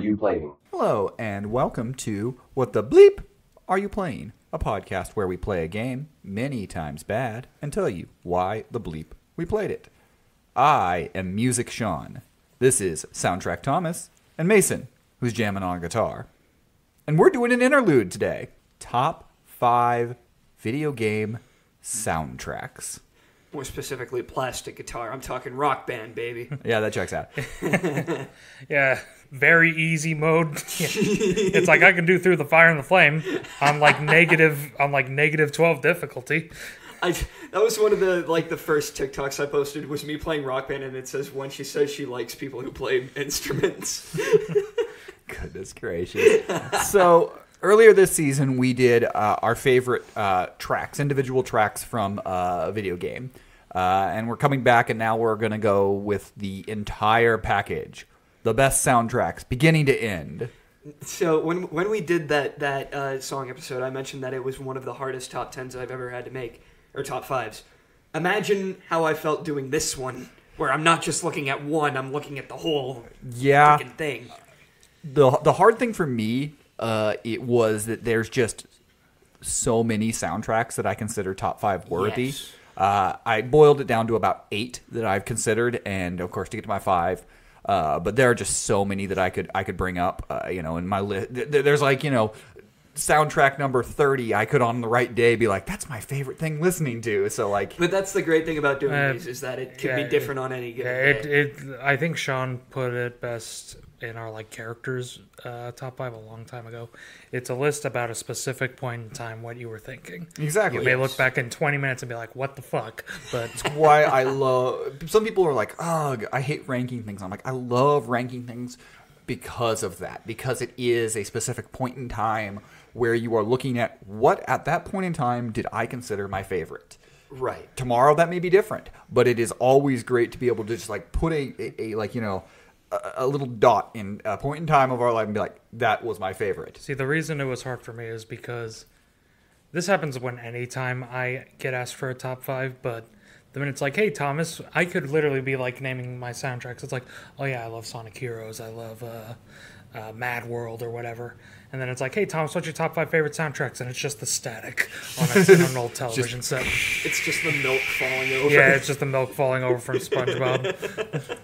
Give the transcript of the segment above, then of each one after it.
you playing? Hello, and welcome to What the Bleep Are You Playing? A podcast where we play a game, many times bad, and tell you why the bleep we played it. I am Music Sean. This is Soundtrack Thomas, and Mason, who's jamming on guitar. And we're doing an interlude today. Top 5 video game soundtracks. More specifically, plastic guitar. I'm talking Rock Band, baby. Yeah, that checks out. Yeah, very easy mode. It's like I can do Through the Fire and the Flame on like negative 12 difficulty. That was one of the first TikToks I posted was me playing Rock Band, and it says when she says she likes people who play instruments. Goodness gracious. So earlier this season, we did our favorite tracks, individual tracks from a video game. And we're coming back, and now we're going to go with the entire package. The best soundtracks, beginning to end. So when we did that song episode, I mentioned that it was one of the hardest top 10s I've ever had to make, or top 5s. Imagine how I felt doing this one, where I'm not just looking at one, I'm looking at the whole freaking thing. The hard thing for me, it was that there's just so many soundtracks that I consider top 5 worthy. Yes. I boiled it down to about 8 that I've considered, and of course to get to my 5. But there are just so many that I could bring up. In my list, there's soundtrack number 30. I could on the right day be like, that's my favorite thing listening to. So but that's the great thing about doing these is that it can be different on any given day. I think Sean put it best in our characters top 5 a long time ago. It's a list about a specific point in time, what you were thinking. Exactly. You may look back in 20 minutes and be like, what the fuck? But it's why I love... Some people are like, ugh, I hate ranking things. I'm like, I love ranking things because of that. Because it is a specific point in time where you are looking at what at that point in time did I consider my favorite. Right. Tomorrow that may be different. But it is always great to be able to just put a little dot in a point in time of our life and be like, that was my favorite. See, the reason it was hard for me is because this happens when anytime I get asked for a top 5, but the minute it's like, hey, Thomas, I could literally be naming my soundtracks. It's like, oh yeah, I love Sonic Heroes, I love Mad World or whatever. And then it's like, hey, Thomas, what's your top 5 favorite soundtracks? And it's just the static on an old television set. It's just the milk falling over. Yeah, it's just the milk falling over from SpongeBob.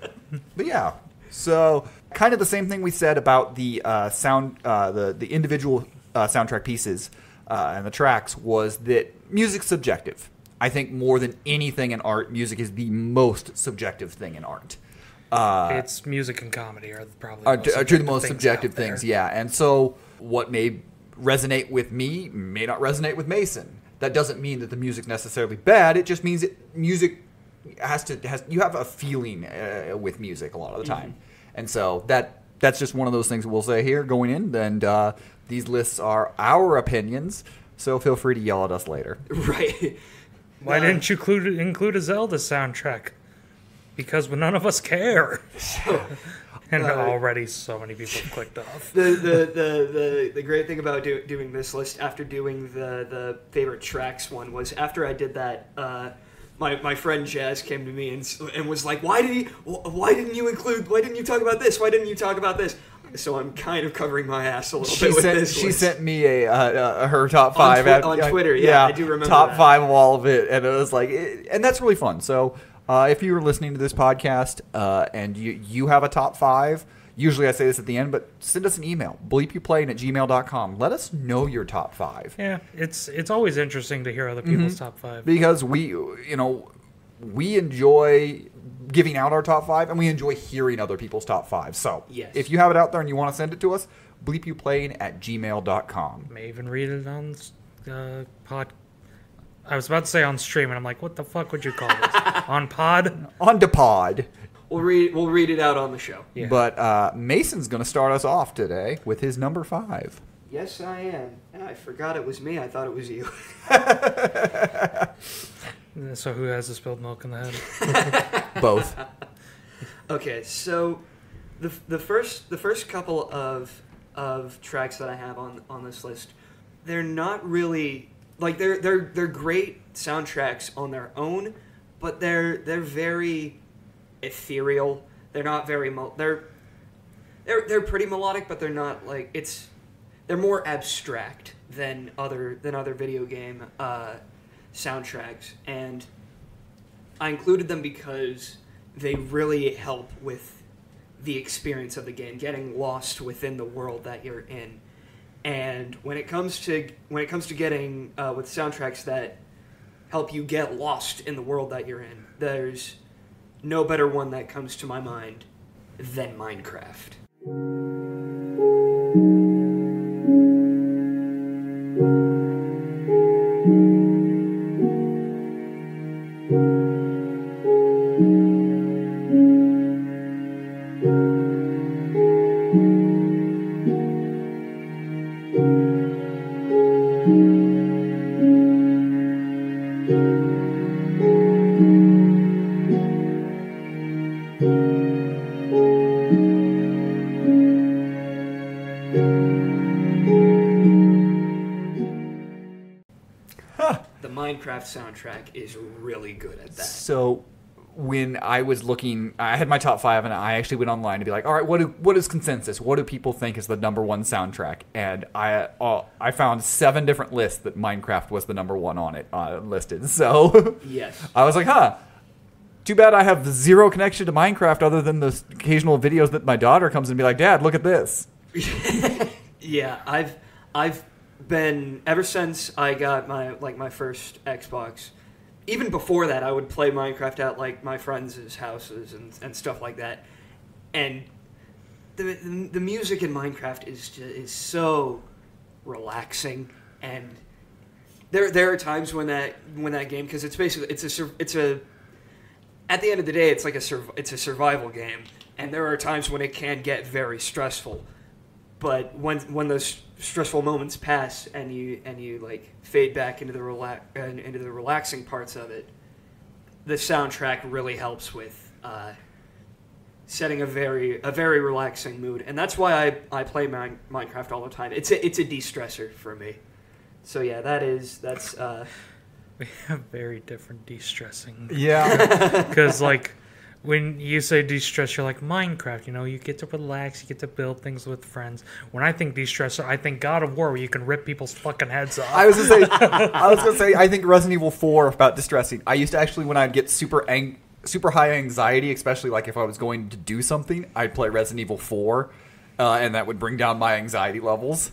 But yeah. So, kind of the same thing we said about the the individual soundtrack pieces and the tracks was that music's subjective. I think more than anything in art, music is the most subjective thing in art. It's music and comedy are probably the most subjective things, yeah. And so, what may resonate with me may not resonate with Mason. That doesn't mean that the music's necessarily bad. It just means that music you have a feeling with music a lot of the time. And so that's just one of those things that we'll say here going in. And these lists are our opinions, so feel free to yell at us later. Right. Why didn't you include a Zelda soundtrack? Because none of us care. And already so many people have clicked off. The great thing about doing this list after doing the favorite tracks one was after I did that, my friend Jazz came to me and was like, why didn't you talk about this? Why didn't you talk about this? So I'm kind of covering my ass a little bit with this. She sent me her top 5 on Twitter. Yeah, I do remember top that. 5 of all of it, and it was and that's really fun. So if you were listening to this podcast and you have a top 5, usually I say this at the end, but send us an email, bleepyouplaying@gmail.com. Let us know your top 5. Yeah, it's always interesting to hear other people's top 5 because we enjoy giving out our top 5, and we enjoy hearing other people's top 5. So if you have it out there and you want to send it to us, bleepyouplaying@gmail.com. May even read it on pod. I was about to say on stream, and I'm like, what the fuck would you call this? On pod? On the pod. We'll read it out on the show. Yeah. But Mason's going to start us off today with his number 5. Yes, I am. I forgot it was me. I thought it was you. So who has the spilled milk in the head? Both. Okay, so the first couple of tracks that I have on this list, they're not really they're great soundtracks on their own, but they're very ethereal. They're not very they're pretty melodic, but they're not like they're more abstract than other video game soundtracks, and I included them because they really help with the experience of the game, getting lost within the world that you're in. And when it comes to getting with soundtracks that help you get lost in the world that you're in, there's no better one that comes to my mind than Minecraft. The Minecraft soundtrack is really good at that. So when I was looking, I had my top 5, and I actually went online to be like, all right, what is consensus? What do people think is the number 1 soundtrack? And I found 7 different lists that Minecraft was the number 1 on it listed. So Yes. I was like, too bad I have 0 connection to Minecraft other than the occasional videos that my daughter comes and be like, Dad, look at this. Yeah, I've been, ever since I got my first Xbox. Even before that, I would play Minecraft at like my friends' houses and stuff like that. And the music in Minecraft is so relaxing, and there are times when that game, because it's basically it's a at the end of the day it's a survival game, and there are times when it can get very stressful. But when those stressful moments pass and you like fade back into the relaxing parts of it, the soundtrack really helps with setting a very relaxing mood, and that's why I play Minecraft all the time. It's a de-stressor for me. So yeah, that's. We have very different de-stressing. Yeah. Because like when you say de-stress, you're like Minecraft. You get to relax, you get to build things with friends. When I think de-stressor, I think God of War, where you can rip people's fucking heads off. I was gonna say, I think Resident Evil 4 about distressing. I used to actually, when I'd get super high anxiety, especially like if I was going to do something, I'd play Resident Evil 4, and that would bring down my anxiety levels.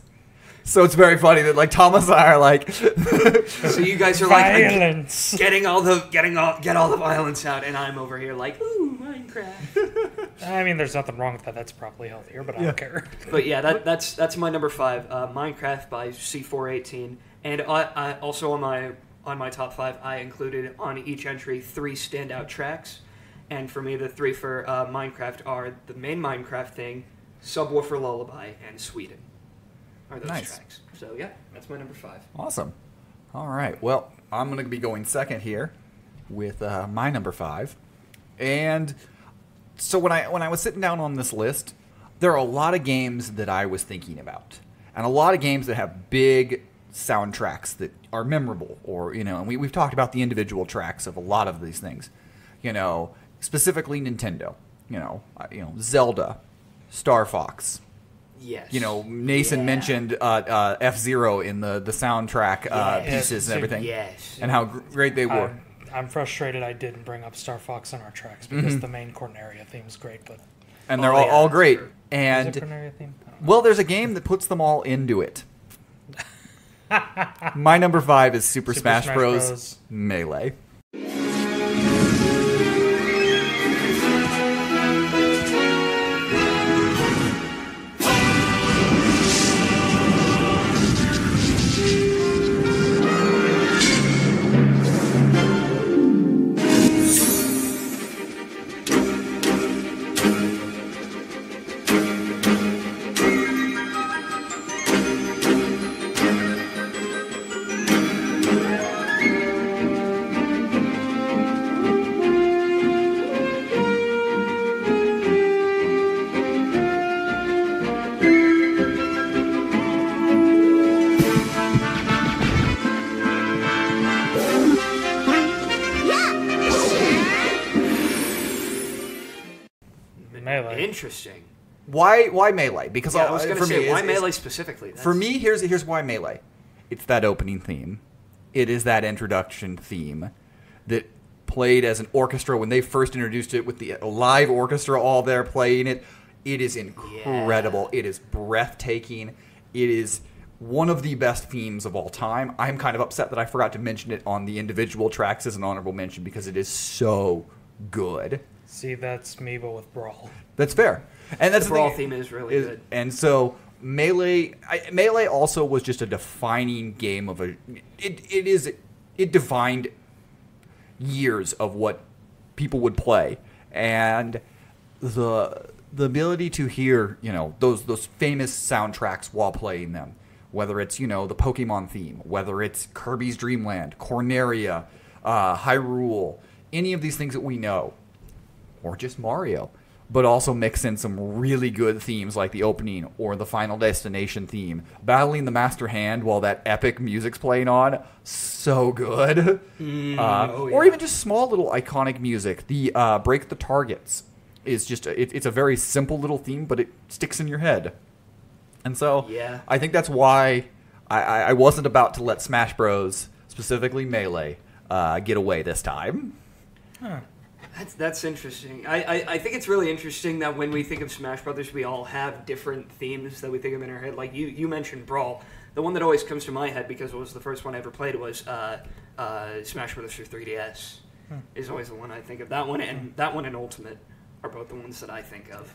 So it's very funny that like Thomas and I are like, so you guys are violence. Like get all the violence out, and I'm over here like, ooh, Minecraft. I mean, there's nothing wrong with that. That's probably healthier, but I don't care. But yeah, that's my number 5, Minecraft by C418, and I also on my top 5, I included on each entry 3 standout tracks, and for me the 3 for Minecraft are the main Minecraft thing, Subwoofer Lullaby, and Sweden. Are those Nice. tracks. So yeah, that's my number 5. awesome. All right. Well, I'm going to be going second here with my number 5. And so when I was sitting down on this list, there are a lot of games that I was thinking about, and a lot of games that have big soundtracks that are memorable, or and we've talked about the individual tracks of a lot of these things. Specifically Nintendo. Zelda, Star Fox. Yes. Nason mentioned F-Zero in the soundtrack pieces and everything. Yes. And how great they were. I'm frustrated I didn't bring up Star Fox in our tracks because the main Corneria theme is great, but And they're all great. Sure. is And it Corneria theme? I don't know. well, there's a game that puts them all into it. My number 5 is Super Smash Bros. Melee. Melee. Interesting. Why Melee? Because Yeah, I was going for to me, say, why Melee specifically? For me, here's why Melee. It's that opening theme. It is that introduction theme that played as an orchestra when they first introduced it with the live orchestra all there playing it. It is incredible. Yeah. It is breathtaking. It is one of the best themes of all time. I'm kind of upset that I forgot to mention it on the individual tracks as an honorable mention because it is so good. See, that's me, but with Brawl. That's fair. And that's the Brawl theme is really good. And so Melee also was just a defining game of it defined years of what people would play, and the ability to hear those famous soundtracks while playing them, whether it's the Pokemon theme, whether it's Kirby's Dream Land, Corneria, Hyrule, any of these things that we know, or just Mario. But also mix in some really good themes like the opening or the Final Destination theme. Battling the Master Hand while that epic music's playing on, so good. Or even just small little iconic music. The Break the Targets is just, it's a very simple little theme, but it sticks in your head. And so I think that's why I wasn't about to let Smash Bros., specifically Melee, get away this time. Huh. That's interesting. I think it's really interesting that when we think of Smash Brothers, we all have different themes that we think of in our head. Like you mentioned Brawl. The one that always comes to my head because it was the first one I ever played was Smash Brothers for 3DS. Is always the one I think of. That one and Ultimate are both the ones that I think of.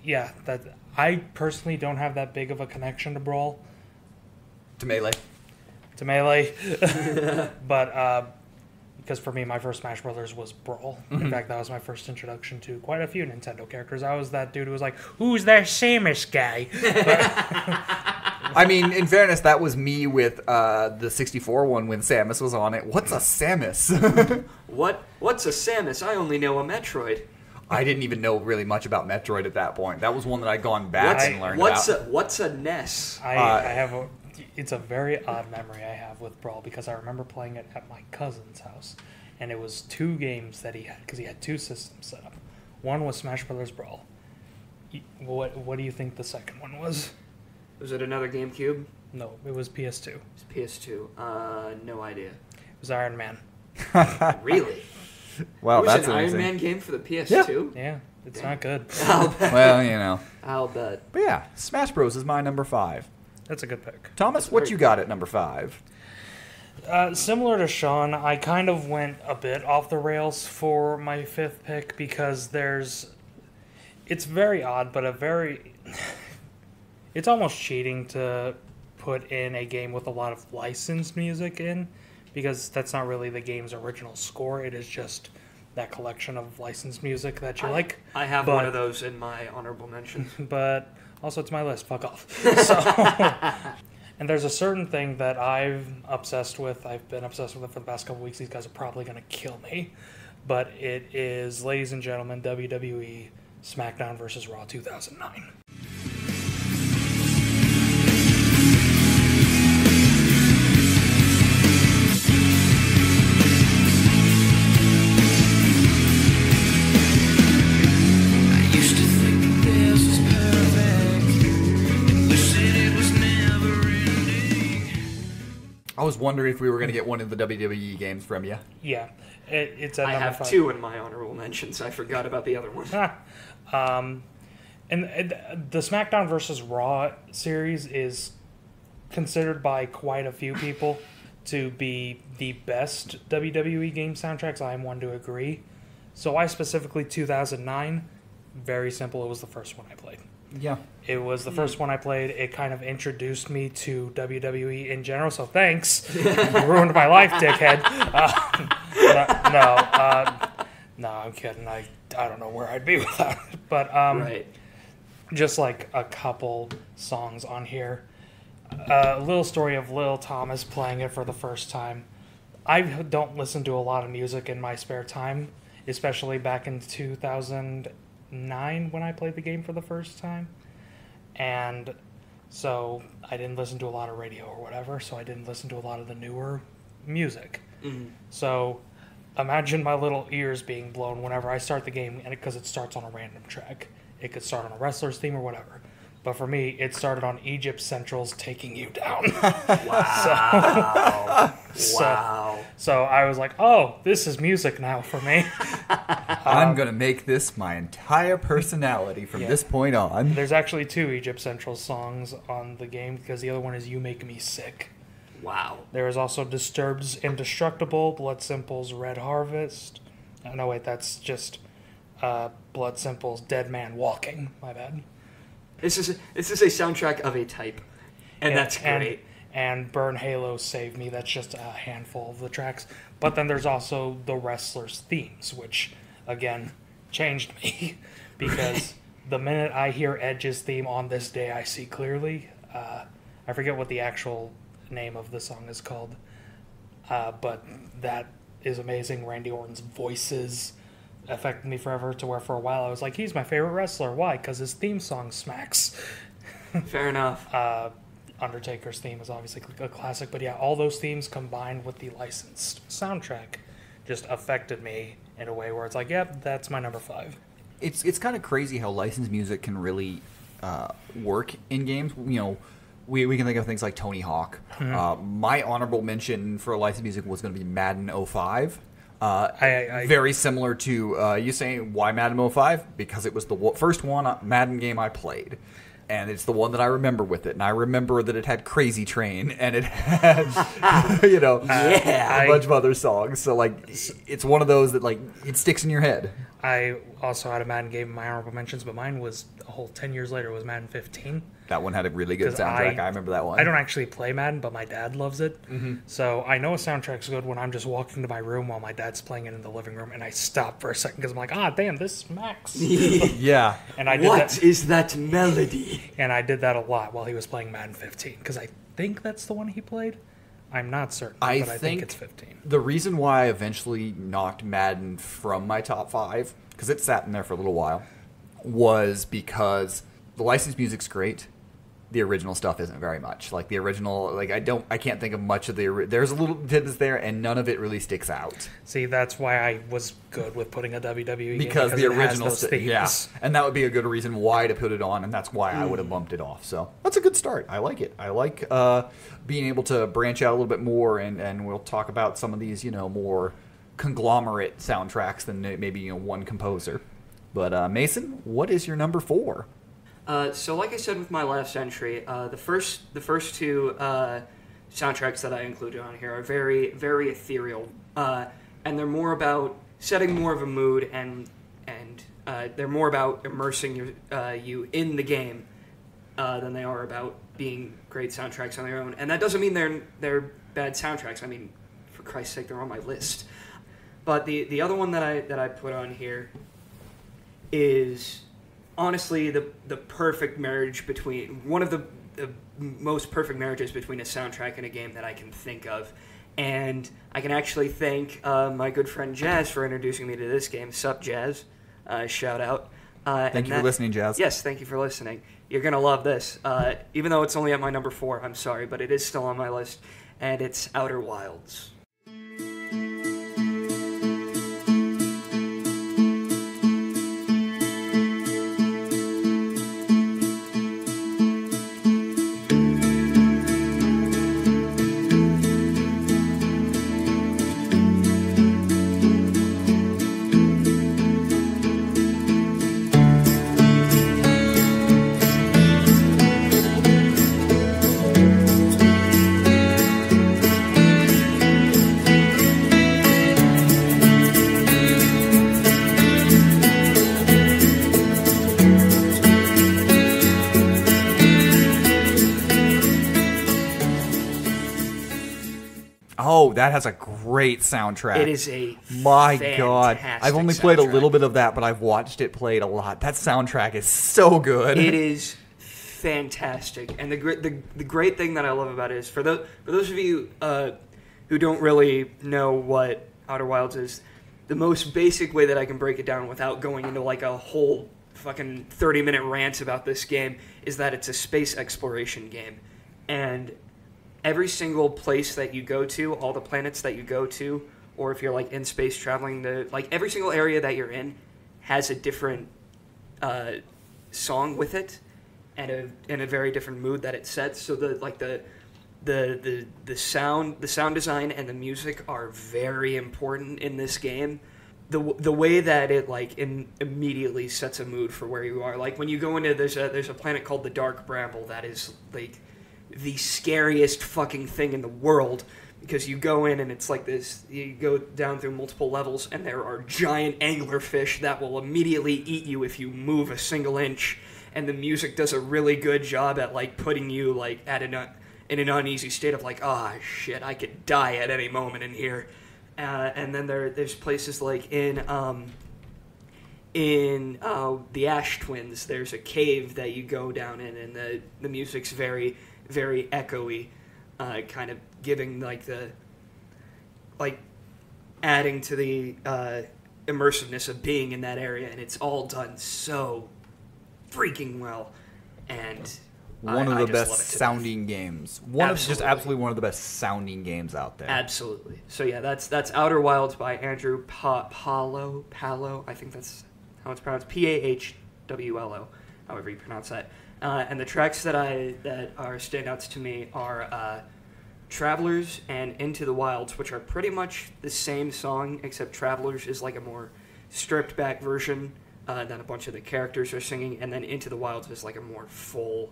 Yeah, I personally don't have that big of a connection to Brawl. To Melee. But because for me, my first Smash Brothers was Brawl. In fact, that was my first introduction to quite a few Nintendo characters. I was that dude who was like, "Who's that Samus guy?" I mean, in fairness, that was me with the 64 one when Samus was on it. What's a Samus? What's a Samus? I only know a Metroid. I didn't even know really much about Metroid at that point. That was one that I'd gone back and learned about. What's a NES? It's a very odd memory I have with Brawl because I remember playing it at my cousin's house, and it was 2 games that he had because he had 2 systems set up. One was Smash Brothers Brawl. What do you think the second one was? Was it another GameCube? No, it was PS2. It's PS2. No idea. It was Iron Man. Really? Wow, that's amazing. An Iron Man game for the PS2? Yeah, it's not good. I'll bet. Well, I'll bet. But yeah, Smash Bros. Is my number 5. That's a good pick. Thomas, what you got at number 5? Similar to Sean, I kind of went a bit off the rails for my 5th pick because it's very odd, but it's almost cheating to put in a game with a lot of licensed music in because that's not really the game's original score. It is just that collection of licensed music that you like. I have one of those in my honorable mentions. But also, it's my list. Fuck off. So, and there's a certain thing that I've been obsessed with it for the past couple weeks. These guys are probably going to kill me. But it is, ladies and gentlemen, WWE SmackDown vs. Raw 2009. I was wondering if we were going to get one of the WWE games from you. Yeah, it's at I number have 5. 2 in my honorable mentions. I forgot about the other one. And the SmackDown vs. Raw series is considered by quite a few people to be the best WWE game soundtracks. I am one to agree. So why specifically 2009? Very simple. It was the first one I played. Yeah. It was the first one I played. It kind of introduced me to WWE in general, so thanks. You ruined my life, dickhead. No, I'm kidding. I don't know where I'd be without it. But Right. just like a couple songs on here. A little story of Lil Thomas playing it for the first time. I don't listen to a lot of music in my spare time, especially back in 2009 when I played the game for the first time. And so I didn't listen to a lot of radio or whatever, so I didn't listen to a lot of the newer music. Mm-hmm. So imagine my little ears being blown whenever I start the game, and because it starts on a random track. it could start on a wrestler's theme or whatever. But for me, it started on Egypt Central's Taking You Down. Wow. So I was like, oh, this is music now for me. I'm going to make this my entire personality from this point on. There's actually 2 Egypt Central songs on the game because the other one is You Make Me Sick. Wow. There is also Disturbed's Indestructible, Blood Simple's Red Harvest. No, wait, that's just Blood Simple's Dead Man Walking. My bad. This is a soundtrack of a type, and that's great. And Burn Halo Save Me, that's just a handful of the tracks. But then there's also the wrestlers' themes, which, again, changed me. Because the minute I hear Edge's theme, On This Day I See Clearly, I forget what the actual name of the song is called, but that is amazing. Randy Orton's voices affected me forever, to where for a while I was like, he's my favorite wrestler. Why? Because his theme song smacks. Fair enough. Undertaker's theme is obviously a classic, but yeah, all those themes combined with the licensed soundtrack just affected me in a way where it's like, yep, that's my number 5. It's kind of crazy how licensed music can really work in games. You know, we can think of things like Tony Hawk. Mm-hmm. My honorable mention for licensed music was going to be Madden 05. Very similar to you saying, why Madden 05? Because it was the first Madden game I played. And it's the one that I remember with it. And I remember that it had Crazy Train, and it had, a bunch of other songs. So, like, it's one of those that, like, it sticks in your head. I also had a Madden game in my honorable mentions, but mine was a whole 10 years later. It was Madden 15. That one had a really good soundtrack. I remember that one. I don't actually play Madden, but my dad loves it. Mm-hmm. So I know a soundtrack's good when I'm just walking to my room while my dad's playing it in the living room, and I stop for a second because I'm like, damn, this smacks. Yeah. And I did What is that melody? And I did that a lot while he was playing Madden 15, because I think that's the one he played. I'm not certain, but I think it's 15. The reason why I eventually knocked Madden from my top 5, because it sat in there for a little while, was because the licensed music's great. The original stuff isn't very much. Like the original, like I can't think of much of there's a little bit that's there, and none of it really sticks out. See, that's why I was good with putting a WWE because game, the original themes. And that would be a good reason why to put it on, and that's why I would have bumped it off. So that's a good start. I like it. I like being able to branch out a little bit more, and we'll talk about some of these, more conglomerate soundtracks than maybe one composer. But Mason, what is your number 4? So like I said with my last entry, the first 2 soundtracks that I included on here are very, very ethereal, and they're more about setting more of a mood, and they're more about immersing you in the game than they are about being great soundtracks on their own. And that doesn't mean they're bad soundtracks. I mean, for Christ's sake, they're on my list. But the other one that I put on here is honestly the perfect marriage between one of the most perfect marriages between a soundtrack and a game that I can think of. And I can actually thank my good friend Jazz for introducing me to this game. Sup, Jazz? Shout out. Thank you for listening, Jazz. Yes, thank you for listening. You're going to love this. Even though it's only at my number 4, I'm sorry, but it is still on my list. And it's Outer Wilds. Oh, that has a great soundtrack. It is a My God. I've only played a soundtrack. little bit of that, but I've watched it played a lot. That soundtrack is so good. It is fantastic. And the great thing that I love about it is, for those of you who don't really know what Outer Wilds is, the most basic way that I can break it down without going into like a whole fucking 30-minute rant about this game is that it's a space exploration game. And every single place that you go to, all the planets that you go to, or if you're like in space traveling, like every single area that you're in has a different song with it, and a very different mood that it sets. So the sound design and the music are very important in this game. The way that it immediately sets a mood for where you are. Like when you go into there's a planet called the Dark Bramble that is like the scariest fucking thing in the world, because you go in and it's like this, you go down through multiple levels and there are giant anglerfish that will immediately eat you if you move a single inch, and the music does a really good job at like putting you like in an uneasy state of like, shit, I could die at any moment in here. And then there's places like in the Ash Twins, there's a cave that you go down in, and the music's very, very echoey, kind of giving adding to the immersiveness of being in that area, and it's all done so freaking well. And one of the just best love it to sounding games. Absolutely one of the best sounding games out there. Absolutely. So yeah, that's Outer Wilds by Andrew Palo. I think that's how it's pronounced. Pahwlo, however you pronounce that. And the tracks that are standouts to me are Travelers and Into the Wilds, which are pretty much the same song, except Travelers is like a more stripped back version than a bunch of the characters are singing, and then Into the Wilds is like a more full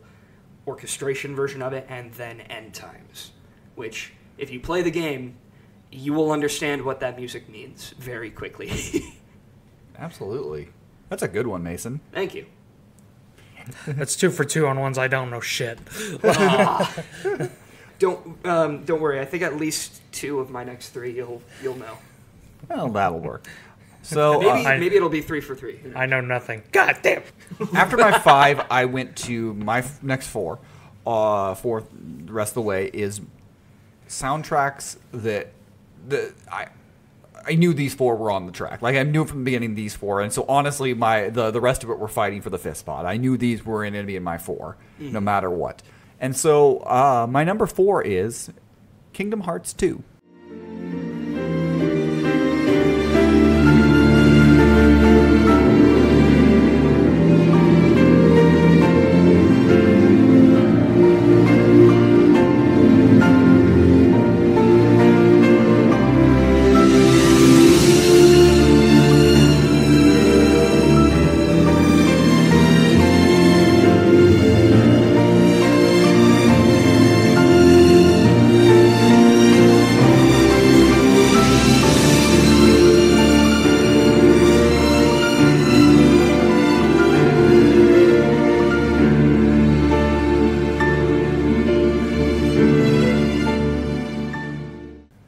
orchestration version of it, and then End Times, which, if you play the game, you will understand what that music means very quickly. Absolutely. That's a good one, Mason. Thank you. That's 2 for 2 on ones I don't know shit. Don't worry. I think at least 2 of my next 3 you'll know. Well, that'll work. So Maybe it'll be 3 for 3. I know nothing. God damn. after my 5, I went to my next 4. For the rest of the way is soundtracks that I knew these 4 were on the track. Like, I knew from the beginning these 4, and so honestly, the rest of it were fighting for the 5th spot. I knew these were going to be in my 4, no matter what. And so my number 4 is Kingdom Hearts 2.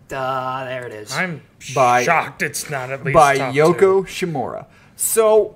There it is. I'm By- shocked it's not at least by top Yoko 2. Shimura. So,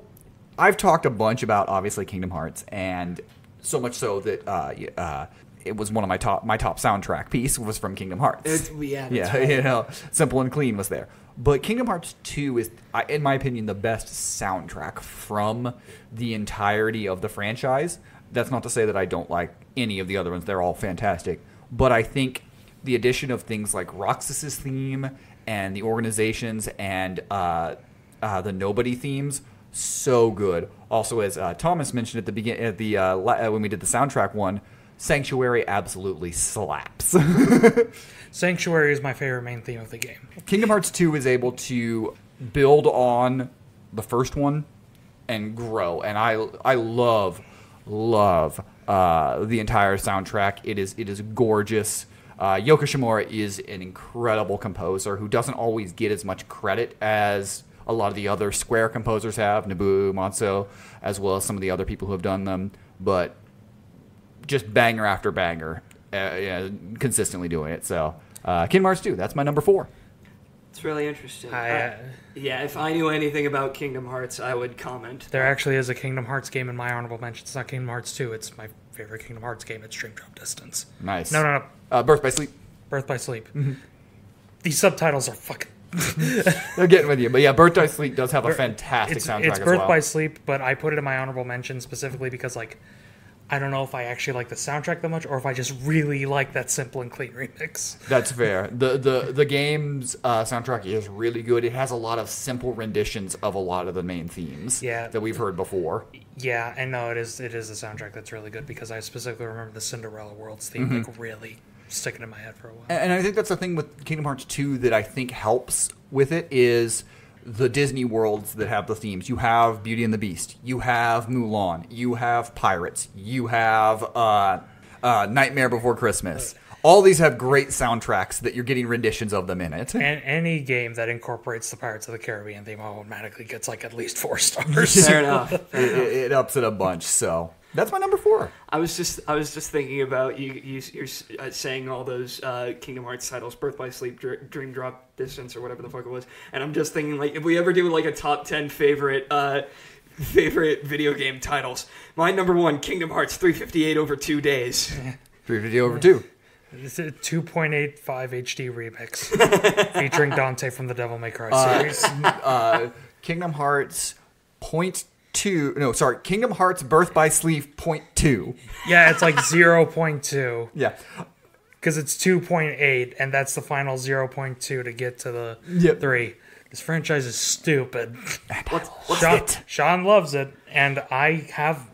I've talked a bunch about, obviously, Kingdom Hearts, and so much so that it was one of my top soundtrack piece was from Kingdom Hearts. That's Yeah, right. you know, Simple and Clean was there. But Kingdom Hearts 2 is, in my opinion, the best soundtrack from the entirety of the franchise. That's not to say that I don't like any of the other ones. They're all fantastic. But I think the addition of things like Roxas's theme and the organizations and the Nobody themes, so good. Also, as Thomas mentioned at the beginning, when we did the soundtrack one, Sanctuary absolutely slaps. Sanctuary is my favorite main theme of the game. Kingdom Hearts 2 is able to build on the first one and grow, and I love the entire soundtrack. It is gorgeous. Yoko Shimura is an incredible composer who doesn't always get as much credit as a lot of the other Square composers have, Nobuo Uematsu, as well as some of the other people who have done them, but just banger after banger, consistently doing it. So, Kingdom Hearts 2, that's my number 4. It's really interesting. I, Yeah, if I knew anything about Kingdom Hearts, I would comment. there actually is a Kingdom Hearts game in my honorable mention. It's not Kingdom Hearts 2. It's my favorite Kingdom Hearts game. It's Stream Drop Distance. Nice. No. Birth by Sleep. Birth by Sleep. These subtitles are fucking... They're getting with you. But yeah, Birth by Sleep does have a fantastic soundtrack It's as Birth well. by Sleep, but I put it in my honorable mention specifically because, like, I don't know if I actually like the soundtrack that much, or if I just really like that simple and clean remix. That's fair. The game's soundtrack is really good. It has a lot of simple renditions of a lot of the main themes that we've heard before. Yeah, and no, it is the soundtrack that's really good, because I specifically remember the Cinderella Worlds theme like really sticking in my head for a while. And I think that's the thing with Kingdom Hearts 2 that I think helps with it is the Disney worlds that have the themes. You have Beauty and the Beast. You have Mulan. You have Pirates. You have Nightmare Before Christmas. All these have great soundtracks that you're getting renditions of them in it. And any game that incorporates the Pirates of the Caribbean theme automatically gets like at least 4 stars. Fair enough. It ups it a bunch. So that's my number 4. I was just thinking about you're saying all those Kingdom Hearts titles, Birth by Sleep, Dream Drop Distance, or whatever the fuck it was, and I'm just thinking, like, if we ever do like a top 10 favorite video game titles, my number 1, Kingdom Hearts 358 over 2 days. 350 over 2. It's a 2.85 HD remix featuring Dante from the Devil May Cry series. Kingdom Hearts Kingdom Hearts Birth by Sleep .2. Yeah, it's like 0.2. Yeah. Because it's 2.8, and that's the final 0.2 to get to the 3. This franchise is stupid. Sean loves it, and I have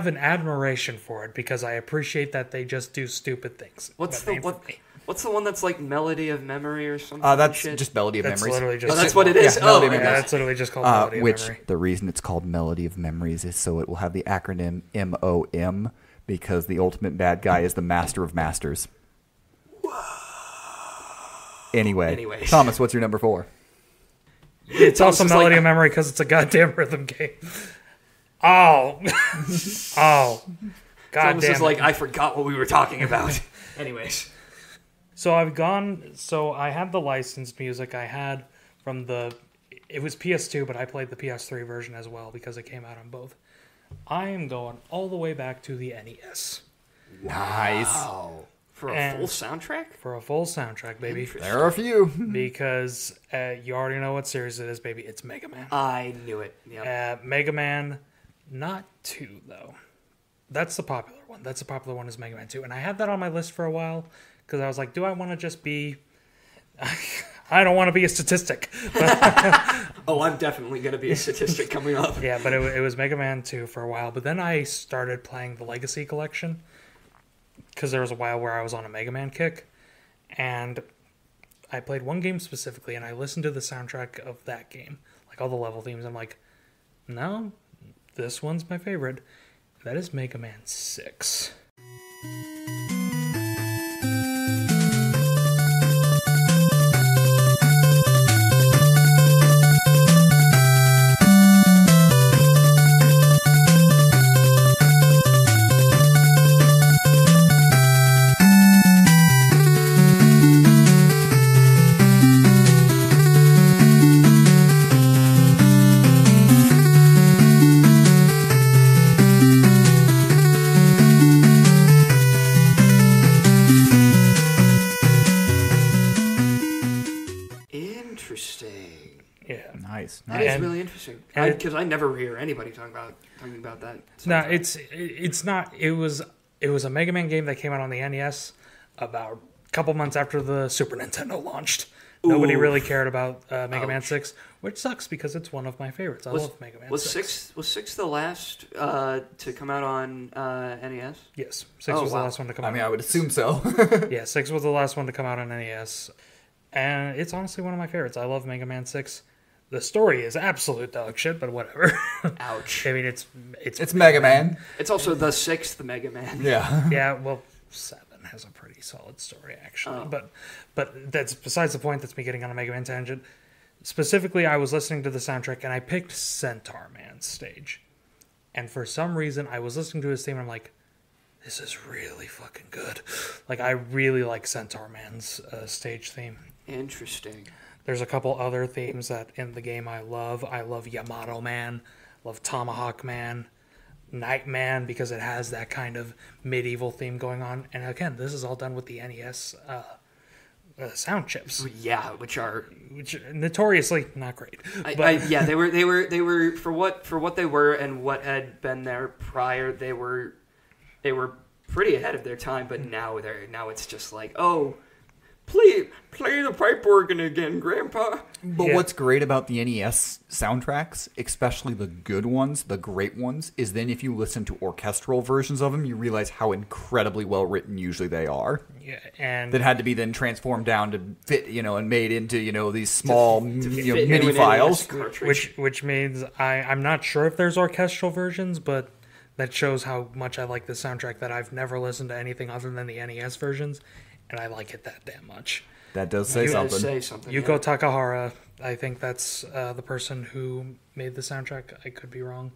an admiration for it because I appreciate that they just do stupid things. What's the one that's like Melody of Memory or something? That's just Melody of Memories. Literally just that's what it is. Yeah, Melody of Memories. That's literally just called Melody of Memory. The reason it's called Melody of Memories is so it will have the acronym MOM, because the ultimate bad guy is the Master of Masters. Anyway, Thomas, what's your number 4? It's also Melody of Memory because it's a goddamn rhythm game. Oh. God damn it. Like, I forgot what we were talking about. Anyways. So I had the licensed music I had from it was PS2, but I played the PS3 version as well because it came out on both. I am going all the way back to the NES. Nice. Wow. For a full soundtrack? For a full soundtrack, baby. There are a few. Because you already know what series it is, baby. It's Mega Man. I knew it. Yep. Mega Man, not 2, though. That's the popular one. That's the popular one is Mega Man 2. And I had that on my list for a while because I was like, do I want to just be... I don't want to be a statistic. Oh, I'm definitely going to be a statistic coming up. Yeah, but it was Mega Man 2 for a while. But then I started playing the Legacy Collection because there was a while where I was on a Mega Man kick. And I played one game specifically, and I listened to the soundtrack of that game, like all the level themes. I'm like, no, this one's my favorite. That is Mega Man 6. Nice. That is really interesting. Because I never hear anybody talking about that. No, it's not. It was a Mega Man game that came out on the NES about a couple months after the Super Nintendo launched. Nobody really cared about Mega Man 6, which sucks because it's one of my favorites. I love Mega Man 6. Was 6 the last to come out on NES? Yes, 6 was the last one to come out. I mean, I would assume so. Yeah, 6 was the last one to come out on NES. And it's honestly one of my favorites. I love Mega Man 6. The story is absolute dog shit, but whatever. Ouch. I mean, it's Mega Man. It's also the 6th Mega Man. Yeah. Yeah, well, 7 has a pretty solid story, actually. Oh. But that's besides the point. That's me getting on a Mega Man tangent. Specifically, I was listening to the soundtrack, and I picked Centaur Man's stage. And for some reason, I was listening to his theme, and I'm like, this is really fucking good. Like, I really like Centaur Man's stage theme. Interesting. There's a couple other themes that in the game I love. I love Yamato Man, love Tomahawk Man, Night Man, because it has that kind of medieval theme going on. And again, this is all done with the NES sound chips. Yeah, which are notoriously not great. They were for what they were and what had been there prior. They were they were pretty ahead of their time, but now it's just like, oh, play the pipe organ again, Grandpa. But what's great about the NES soundtracks, especially the good ones, the great ones, is then if you listen to orchestral versions of them, you realize how incredibly well written usually they are. Yeah, and That had to be then transformed down to fit, and made into, these small, fit MIDI into an files. NES cartridge. which means I'm not sure if there's orchestral versions, but that shows how much I like the soundtrack. That I've never listened to anything other than the NES versions, and I like it that damn much. That does say You something. gotta say something. Yuko Takahara, I think that's the person who made the soundtrack. I could be wrong.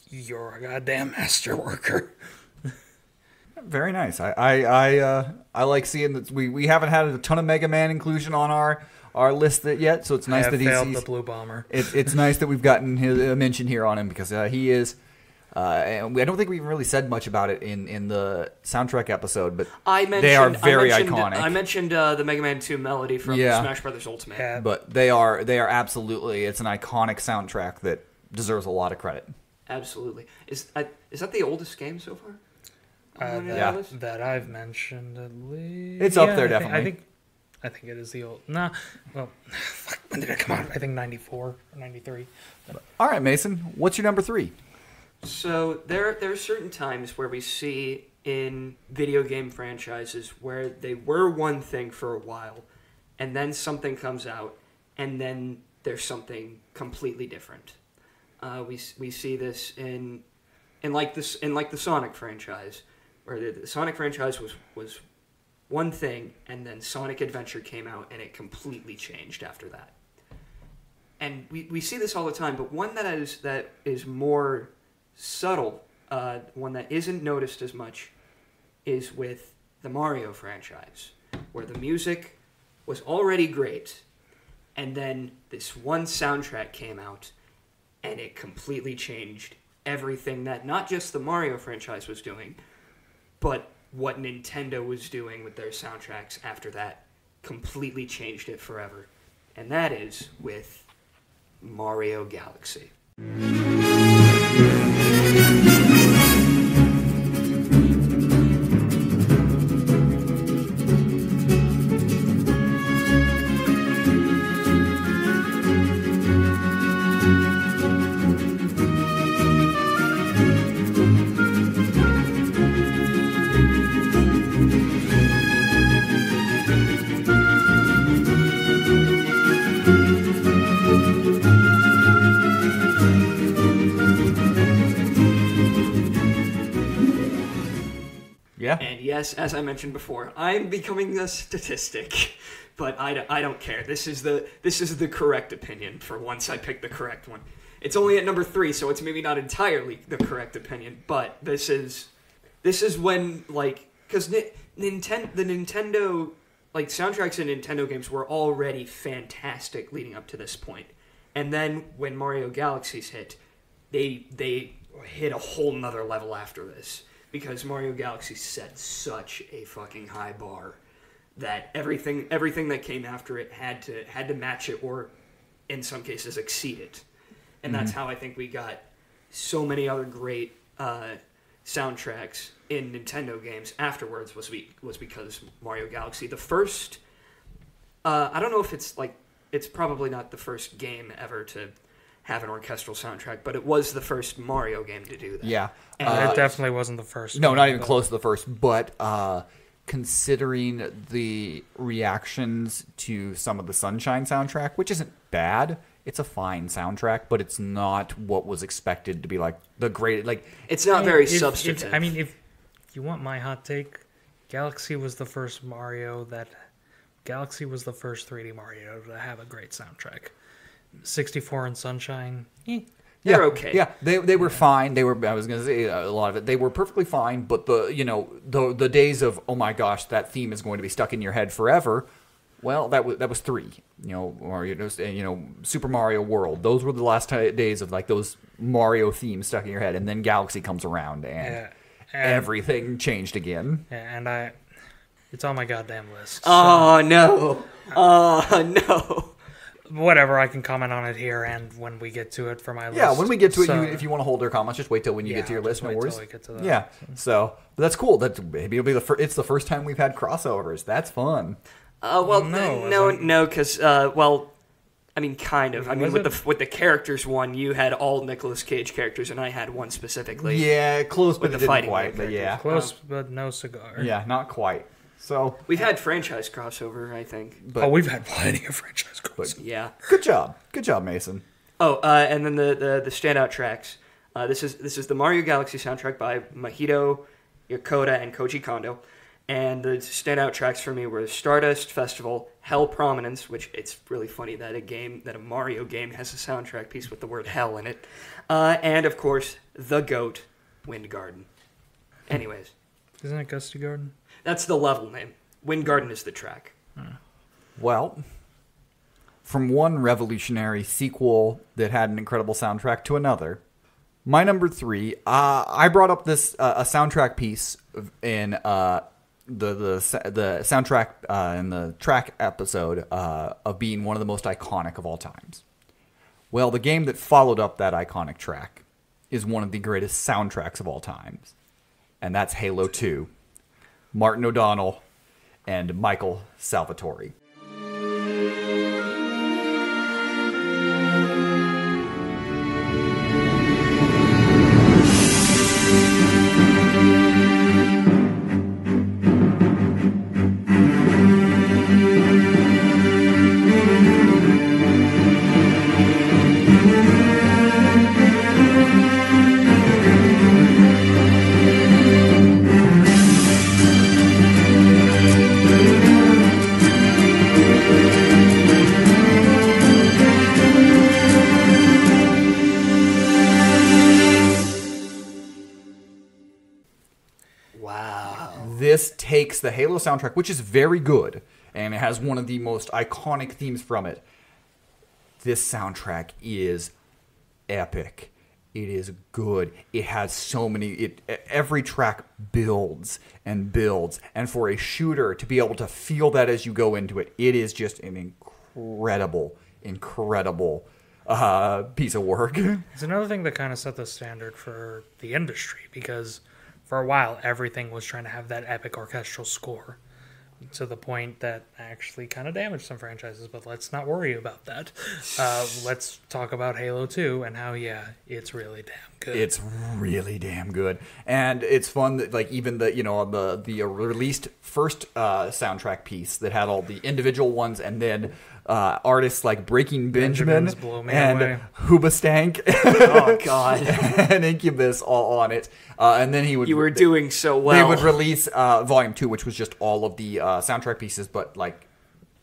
You're a goddamn master worker. Very nice. I like seeing that we haven't had a ton of Mega Man inclusion on our list yet, so it's nice that failed he's the Blue Bomber. It's nice that we've gotten his mention here on him because he is. And I don't think we even really said much about it in the soundtrack episode, but they are very iconic. I mentioned the Mega Man 2 melody from Smash Brothers Ultimate. Yeah. But they are absolutely. It's an iconic soundtrack that deserves a lot of credit. Absolutely. Is that the oldest game so far? That I've mentioned at least. It's up there, definitely. I think it is the old. Nah, well, fuck, when did it come out? I think 94 or 93. All right, Mason, what's your number 3? So there are certain times where we see in video game franchises where they were one thing for a while, and then something comes out, and then there's something completely different. We see this in the Sonic franchise, where the Sonic franchise was one thing, and then Sonic Adventure came out, and it completely changed after that. And we see this all the time, but one that is more subtle, one that isn't noticed as much, is with the Mario franchise, where the music was already great, and then this one soundtrack came out, and it completely changed everything that not just the Mario franchise was doing, but what Nintendo was doing with their soundtracks after that completely changed it forever. And that is with Mario Galaxy. Yeah. And yes, as I mentioned before, I'm becoming a statistic, but I don't care. This is the correct opinion. For once, I picked the correct one. It's only at number 3, so it's maybe not entirely the correct opinion, but this is when, like, because the Nintendo, like, soundtracks in Nintendo games were already fantastic leading up to this point, and then when Mario Galaxies hit, they hit a whole nother level after this. Because Mario Galaxy set such a fucking high bar that everything that came after it had to match it, or in some cases exceed it. And that's how I think we got so many other great soundtracks in Nintendo games afterwards was because Mario Galaxy. The first, I don't know if it's probably not the first game ever to have an orchestral soundtrack, but it was the first Mario game to do that. Yeah. And it definitely wasn't the first. No, not even close to the first. But considering the reactions to some of the Sunshine soundtrack, which isn't bad, it's a fine soundtrack, but it's not what was expected to be like the great. Like, it's not very substantive. If you want my hot take, Galaxy was the first 3D Mario to have a great soundtrack. 64 and Sunshine, they're okay. Yeah, they were fine. They were. I was going to say a lot of it. They were perfectly fine. But the days of, oh my gosh, that theme is going to be stuck in your head forever. Well, that was 3. Mario, Super Mario World. Those were the last days of like those Mario themes stuck in your head. And then Galaxy comes around and everything changed again. And it's on my goddamn list. Oh no! Oh no! whatever, I can comment on it here and when we get to it for my list. Yeah, when we get to it, So- if you want to hold your comments, just wait till when you get to your I'll list. just No wait worries. till we get to that. Yeah, so but that's cool. Maybe it'll be it's the first time we've had crossovers. That's fun. No, because I mean, kind of. I mean, Was with the characters one, you had all Nicolas Cage characters, and I had one specifically. Yeah, close, but With it the didn't fighting quite. But characters. yeah, Close, but no cigar. yeah, not quite. So, We've had franchise crossover, I think. but We've had plenty of franchise crosses. Yeah. good job, Mason. Oh, and then the standout tracks. This is the Mario Galaxy soundtrack by Mahito Yokota and Koji Kondo. And the standout tracks for me were Stardust Festival, Hell Prominence, which it's really funny that a Mario game has a soundtrack piece with the word hell in it. And of course, The Goat, Wind Garden. Anyways, Isn't it Gusty Garden? that's the level name. Wind Garden is the track. Well, from one revolutionary sequel that had an incredible soundtrack to another, my number 3. I brought up this a soundtrack piece in the soundtrack in the track episode of being one of the most iconic of all times. Well, the game that followed up that iconic track is one of the greatest soundtracks of all times, and that's Halo 2. Martin O'Donnell and Michael Salvatore. Wow. This takes the Halo soundtrack, which is very good, and it has one of the most iconic themes from it. This soundtrack is epic. It is good. It has so many... every track builds and builds, and for a shooter to be able to feel that as you go into it, it is just an incredible piece of work. It's another thing that kind of set the standard for the industry, because for a while everything was trying to have that epic orchestral score, to the point that actually kind of damaged some franchises, but let's not worry about that. Let's talk about Halo 2 and how, yeah, it's really damn good. It's really damn good. And it's fun that, like, even the released first soundtrack piece that had all the individual ones, and then artists like Breaking Benjamin Benjamin's Blow Me and Away. Hoobastank Oh, God. and Incubus all on it. And then You were doing so well. They would release Volume 2, which was just all of the soundtrack pieces, but like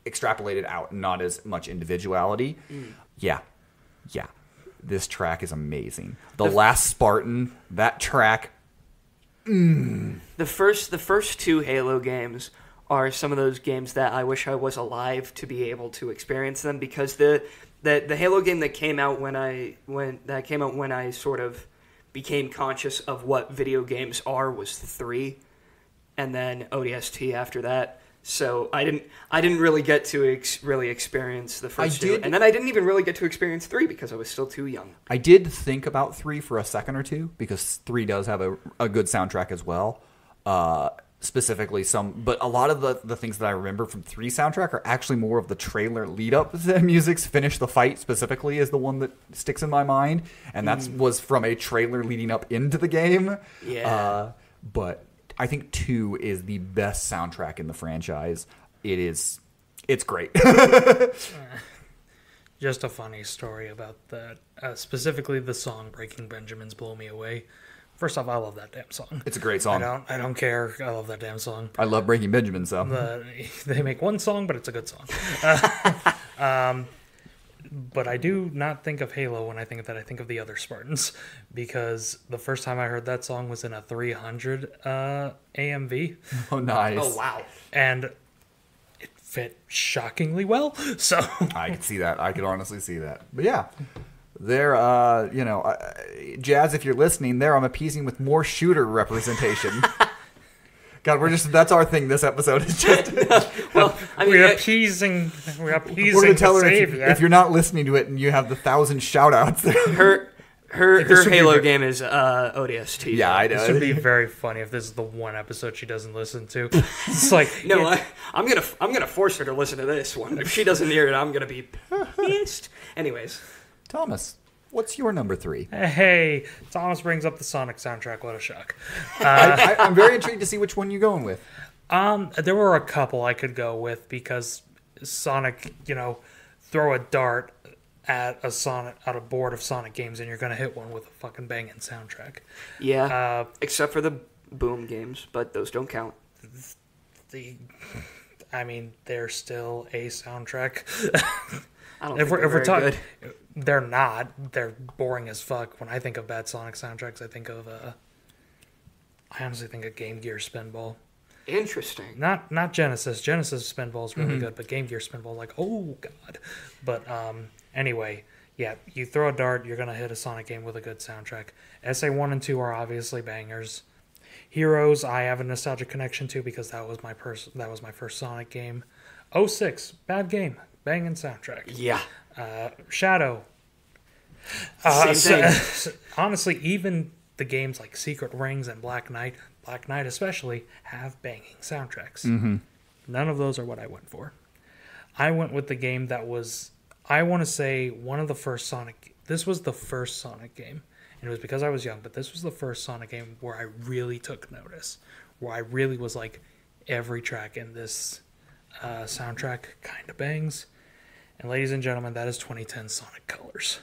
extrapolated out, not as much individuality. Yeah. This track is amazing. The Last Spartan, that track. The first two Halo games are some of those games that I wish I was alive to be able to experience them, because the Halo game that came out when I sort of became conscious of what video games are was 3, and then ODST after that. So I didn't really get to really experience the first two, and then I didn't even really get to experience 3 because I was still too young. I did think about 3 for a second or two, because 3 does have a good soundtrack as well. Specifically but a lot of the things that I remember from 3 soundtrack are actually more of the trailer lead up. The music's Finish the Fight specifically is the one that sticks in my mind, and that was from a trailer leading up into the game. Yeah. But I think 2 is the best soundtrack in the franchise. It's great. Just a funny story about that, specifically the song Breaking Benjamin's Blow Me Away. First off, I love that damn song. It's a great song. I don't care. I love that damn song. I love Breaking Benjamin, so. They make one song, but it's a good song. But I do not think of Halo when I think of that. I think of the other Spartans, because the first time I heard that song was in a 300 AMV. Oh, nice. Oh, wow. And it fit shockingly well. So I could see that. I could honestly see that. But yeah, they're, Jazz, if you're listening, I'm appeasing with more shooter representation. God, that's our thing this episode. Is just Well, I mean, We're appeasing we're gonna tell the her savior. if you're not listening to it and you have the 1,000 shout outs there. her This should be Halo ver- game is ODST. Yeah, I This would know. be very funny if this is the one episode she doesn't listen to. It's like No, yeah, I'm gonna force her to listen to this one. If she doesn't hear it, I'm gonna be pissed. Anyways, Thomas, what's your number 3? hey, Thomas brings up the Sonic soundtrack. What a shock. I'm very intrigued to see which one you're going with. There were a couple I could go with because Sonic, throw a dart at a board of Sonic games and you're gonna hit one with a fucking banging soundtrack. yeah, except for the Boom games, but those don't count. They're still a soundtrack. I don't if think we're they're talking, very good. they're not. They're boring as fuck. When I think of bad Sonic soundtracks, I honestly think of Game Gear Spinball. Interesting. Not Genesis. Genesis Spinball is really good, but Game Gear Spinball, like, oh god. But anyway, yeah, you throw a dart, you're gonna hit a Sonic game with a good soundtrack. SA 1 and 2 are obviously bangers. Heroes, I have a nostalgic connection to because that was my first Sonic game. 06, bad game, banging soundtrack. Yeah. Shadow. Same thing. Honestly, even the games like Secret Rings and Black Knight especially, have banging soundtracks. Mm-hmm. None of those are what I went for. I went with the game that was, I want to say, one of the first Sonic. This was the first Sonic game. And it was because I was young, but this was the first Sonic game where I really took notice. Where I really was like, every track in this soundtrack kind of bangs. And ladies and gentlemen, that is 2010 Sonic Colors.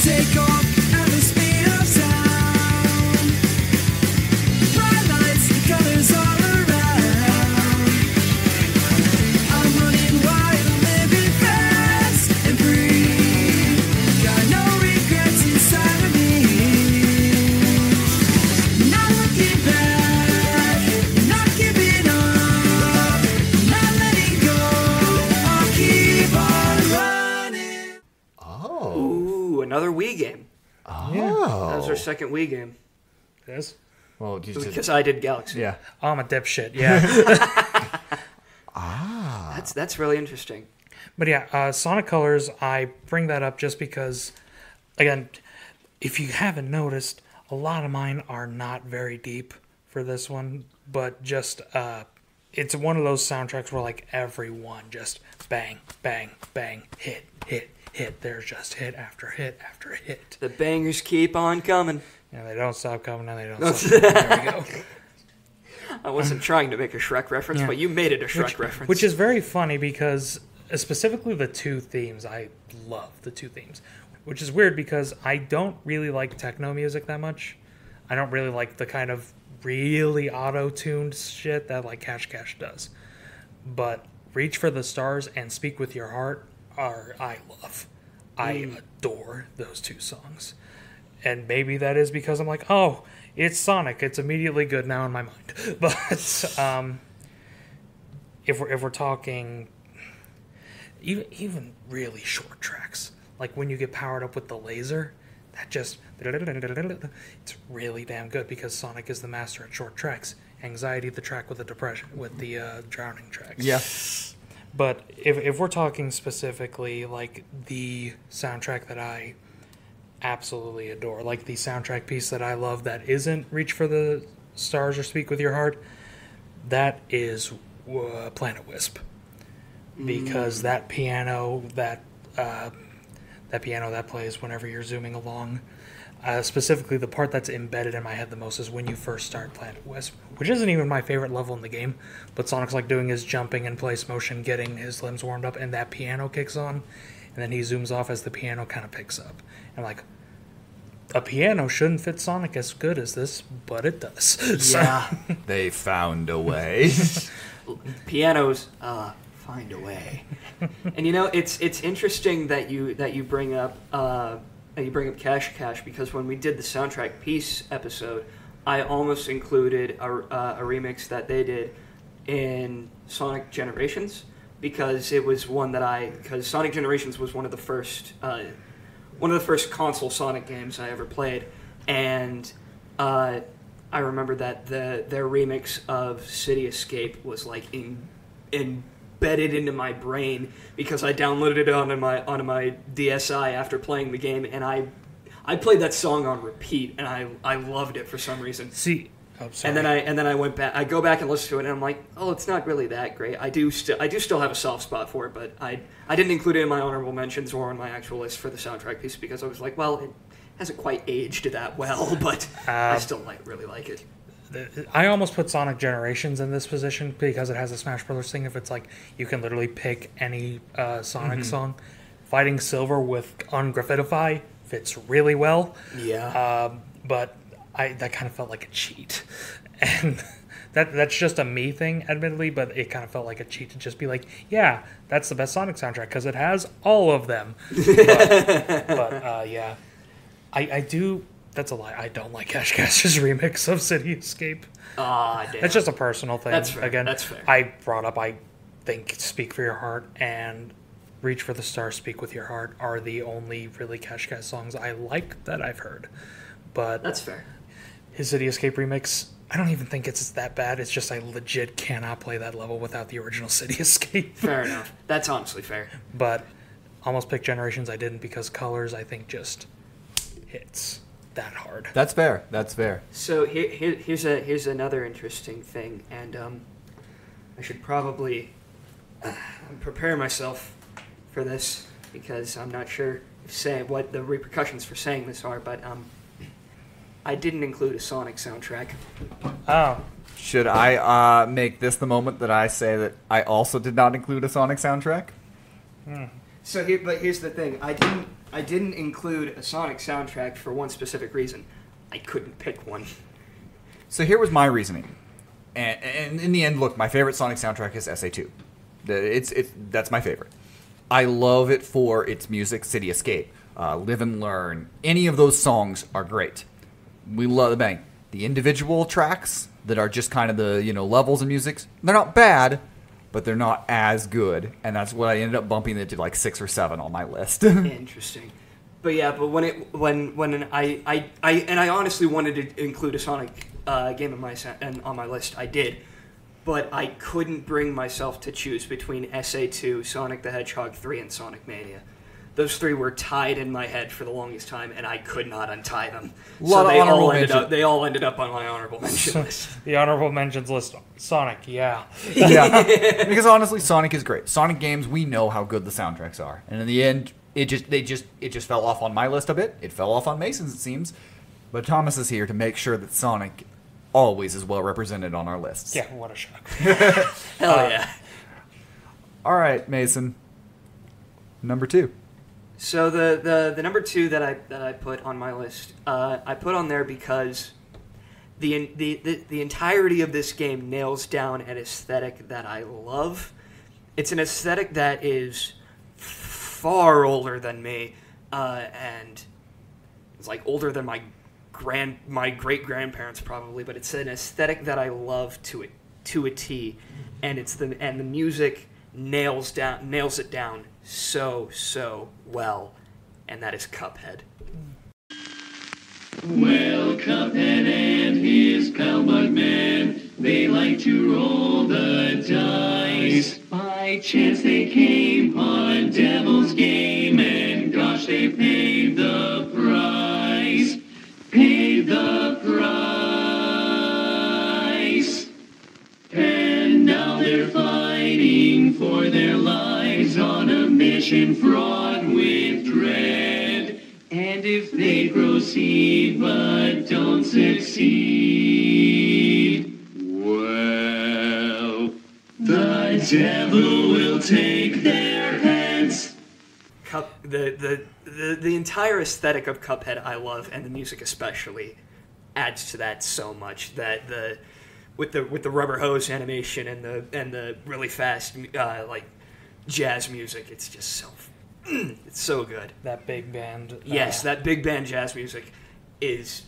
Take off at the speed of sound. Bright lights, the colors all around. I'm running wild, living fast and free. Got no regrets inside of me. Not looking back, not giving up, not letting go. I'll keep on running. Oh. Ooh, another Wii game. Oh. That was our second Wii game. Yes? Well, you just, Because I did Galaxy. yeah. Oh, I'm a dipshit, yeah. That's really interesting. But yeah, Sonic Colors, I bring that up just because, again, if you haven't noticed, a lot of mine are not very deep for this one, but just, it's one of those soundtracks where, like, every one just bang, bang, bang, hit, hit, hit. There's just hit after hit after hit. The bangers keep on coming. And they don't stop coming and they don't stop coming. There we go. I wasn't trying to make a Shrek reference, Yeah. but you made it a Shrek reference. Which is very funny because specifically the two themes, I love the two themes. Which is weird because I don't really like techno music that much. I don't really like the kind of really auto-tuned shit that like Cash Cash does. But Reach for the Stars and Speak With Your Heart I love. I adore those two songs. And maybe that is because I'm like, oh, it's Sonic. It's immediately good now in my mind. But if we're talking even really short tracks, like when you get powered up with the laser, that just it's really damn good because Sonic is the master at short tracks. Anxiety, the track with the depression, with the drowning tracks. Yeah. But if we're talking specifically like the soundtrack that I absolutely adore, like the soundtrack piece that I love that isn't Reach for the Stars or Speak With Your Heart, that is Planet Wisp. Because that piano that plays whenever you're zooming along, specifically the part that's embedded in my head the most is when you first start Planet Wisp, which isn't even my favorite level in the game, but Sonic's like doing his jumping in place motion, getting his limbs warmed up, and that piano kicks on, and then he zooms off as the piano kind of picks up. And like, a piano shouldn't fit Sonic as good as this, but it does. Yeah. They found a way. Pianos find a way. And you know, it's interesting that you bring up Cash Cash, because when we did the soundtrack piece episode, I almost included a remix that they did in Sonic Generations because it was one that because Sonic Generations was one of the first console Sonic games I ever played, and I remember that their remix of City Escape was like embedded into my brain because I downloaded it onto my DSi after playing the game, and I played that song on repeat, and I loved it for some reason. See, oh, sorry. And then I went back. I go back and listen to it, and I'm like, oh, it's not really that great. I do still have a soft spot for it, but I didn't include it in my honorable mentions or on my actual list for the soundtrack piece because I was like, well, it hasn't quite aged that well, but I still really like it. I almost put Sonic Generations in this position because it has a Smash Brothers thing. If it's like you can literally pick any Sonic song, Fighting Silver with Ungriffify fits really well. Yeah. But that kind of felt like a cheat, and that's just a me thing, admittedly. But it kind of felt like a cheat to just be like, yeah, that's the best Sonic soundtrack because it has all of them. But yeah, I do. That's a lie. I don't like Cash Cash's remix of City Escape. Damn. It's just a personal thing. That's fair. Again, That's fair. I brought up, I think, Speak for Your Heart and Reach for the Stars, Speak with Your Heart are the only really Cash Cash songs I like that I've heard. But That's fair. his City Escape remix, I don't even think it's that bad. It's just I legit cannot play that level without the original City Escape. Fair enough. That's honestly fair. But almost picked Generations I didn't because Colors, I think, just hits that hard. That's fair. That's fair. So here's another interesting thing, and I should probably prepare myself for this because I'm not sure what the repercussions for saying this are, but I didn't include a Sonic soundtrack. Oh. Should I make this the moment that I say that I also did not include a Sonic soundtrack? So here's the thing. I didn't include a Sonic soundtrack for one specific reason. I couldn't pick one. So here was my reasoning. And in the end, look, my favorite Sonic soundtrack is SA2. That's my favorite. I love it for its music, City Escape, Live and Learn. Any of those songs are great. We love the bang. The individual tracks that are just kind of the, levels of music, they're not bad, but they're not as good. And that's what I ended up bumping it to like 6 or 7 on my list. Interesting. But yeah, but when I honestly wanted to include a Sonic game on my list, I did. But I couldn't bring myself to choose between SA2, Sonic the Hedgehog 3, and Sonic Mania. Those 3 were tied in my head for the longest time, and I could not untie them. So they all ended up on my honorable mention list. The honorable mentions list, Sonic, yeah. Yeah, because honestly, Sonic is great. Sonic games, we know how good the soundtracks are, and in the end, it just fell off on my list a bit. It fell off on Mason's, it seems. But Thomas is here to make sure that Sonic always is well represented on our lists. Yeah, what a shock. Hell yeah. All right, Mason. Number 2. So the number 2 that I put on my list, I put on there because the entirety of this game nails down an aesthetic that I love. It's an aesthetic that is far older than me, and it's like older than my great grandparents probably. But it's an aesthetic that I love to a T, and the music nails it down so well, and that is Cuphead. Well, Cuphead and his pal Bugman, they like to roll the dice. By chance they came on Devil's Game, and gosh, they paid the price. Paid the price. And now they're fighting for their lives on a mission fraught with dread. And if they proceed but don't succeed, well, the devil will take their heads. The entire aesthetic of Cuphead I love, and the music especially adds to that so much. That with the rubber hose animation and the really fast like jazz music, it's just it's so good. That big band. Yes, that big band jazz music is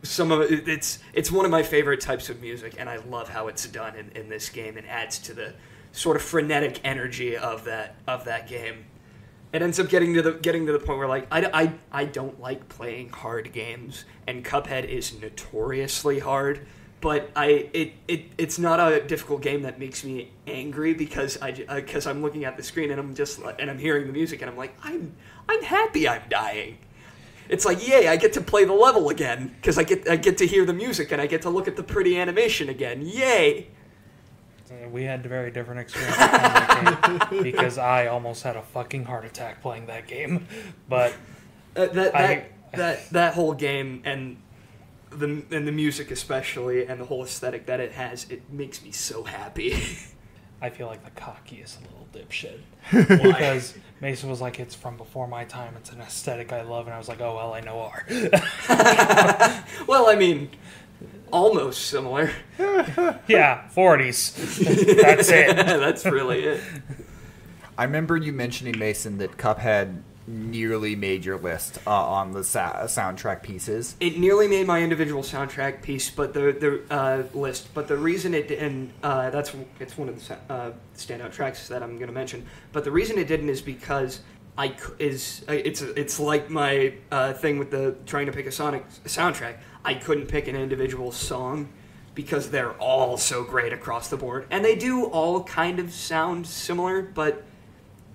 some of it's one of my favorite types of music, and I love how it's done in this game, and adds to the sort of frenetic energy of that game. It ends up getting to the point where like I don't like playing hard games, and Cuphead is notoriously hard. But it's not a difficult game that makes me angry because I'm looking at the screen and I'm hearing the music and I'm like I'm happy I'm dying. It's like, yay, I get to play the level again because I get to hear the music and I get to look at the pretty animation again. Yay! We had very different experiences playing that game because I almost had a fucking heart attack playing that game. But that whole game and the music especially and the whole aesthetic that it has, it makes me so happy. I feel like the cockiest little dipshit. Because Mason was like, it's from before my time, it's an aesthetic I love, and I was like, oh well, I know art. Well, I mean, almost similar. Yeah, 40s. That's it. That's really it. I remember you mentioning, Mason, that Cuphead nearly made your list on the soundtrack pieces. It nearly made my individual soundtrack piece, but the list. But the reason it didn't, it's one of the standout tracks that I'm going to mention. But the reason it didn't is because it's like my thing with the trying to pick a Sonic soundtrack. I couldn't pick an individual song because they're all so great across the board, and they do all kind of sound similar, but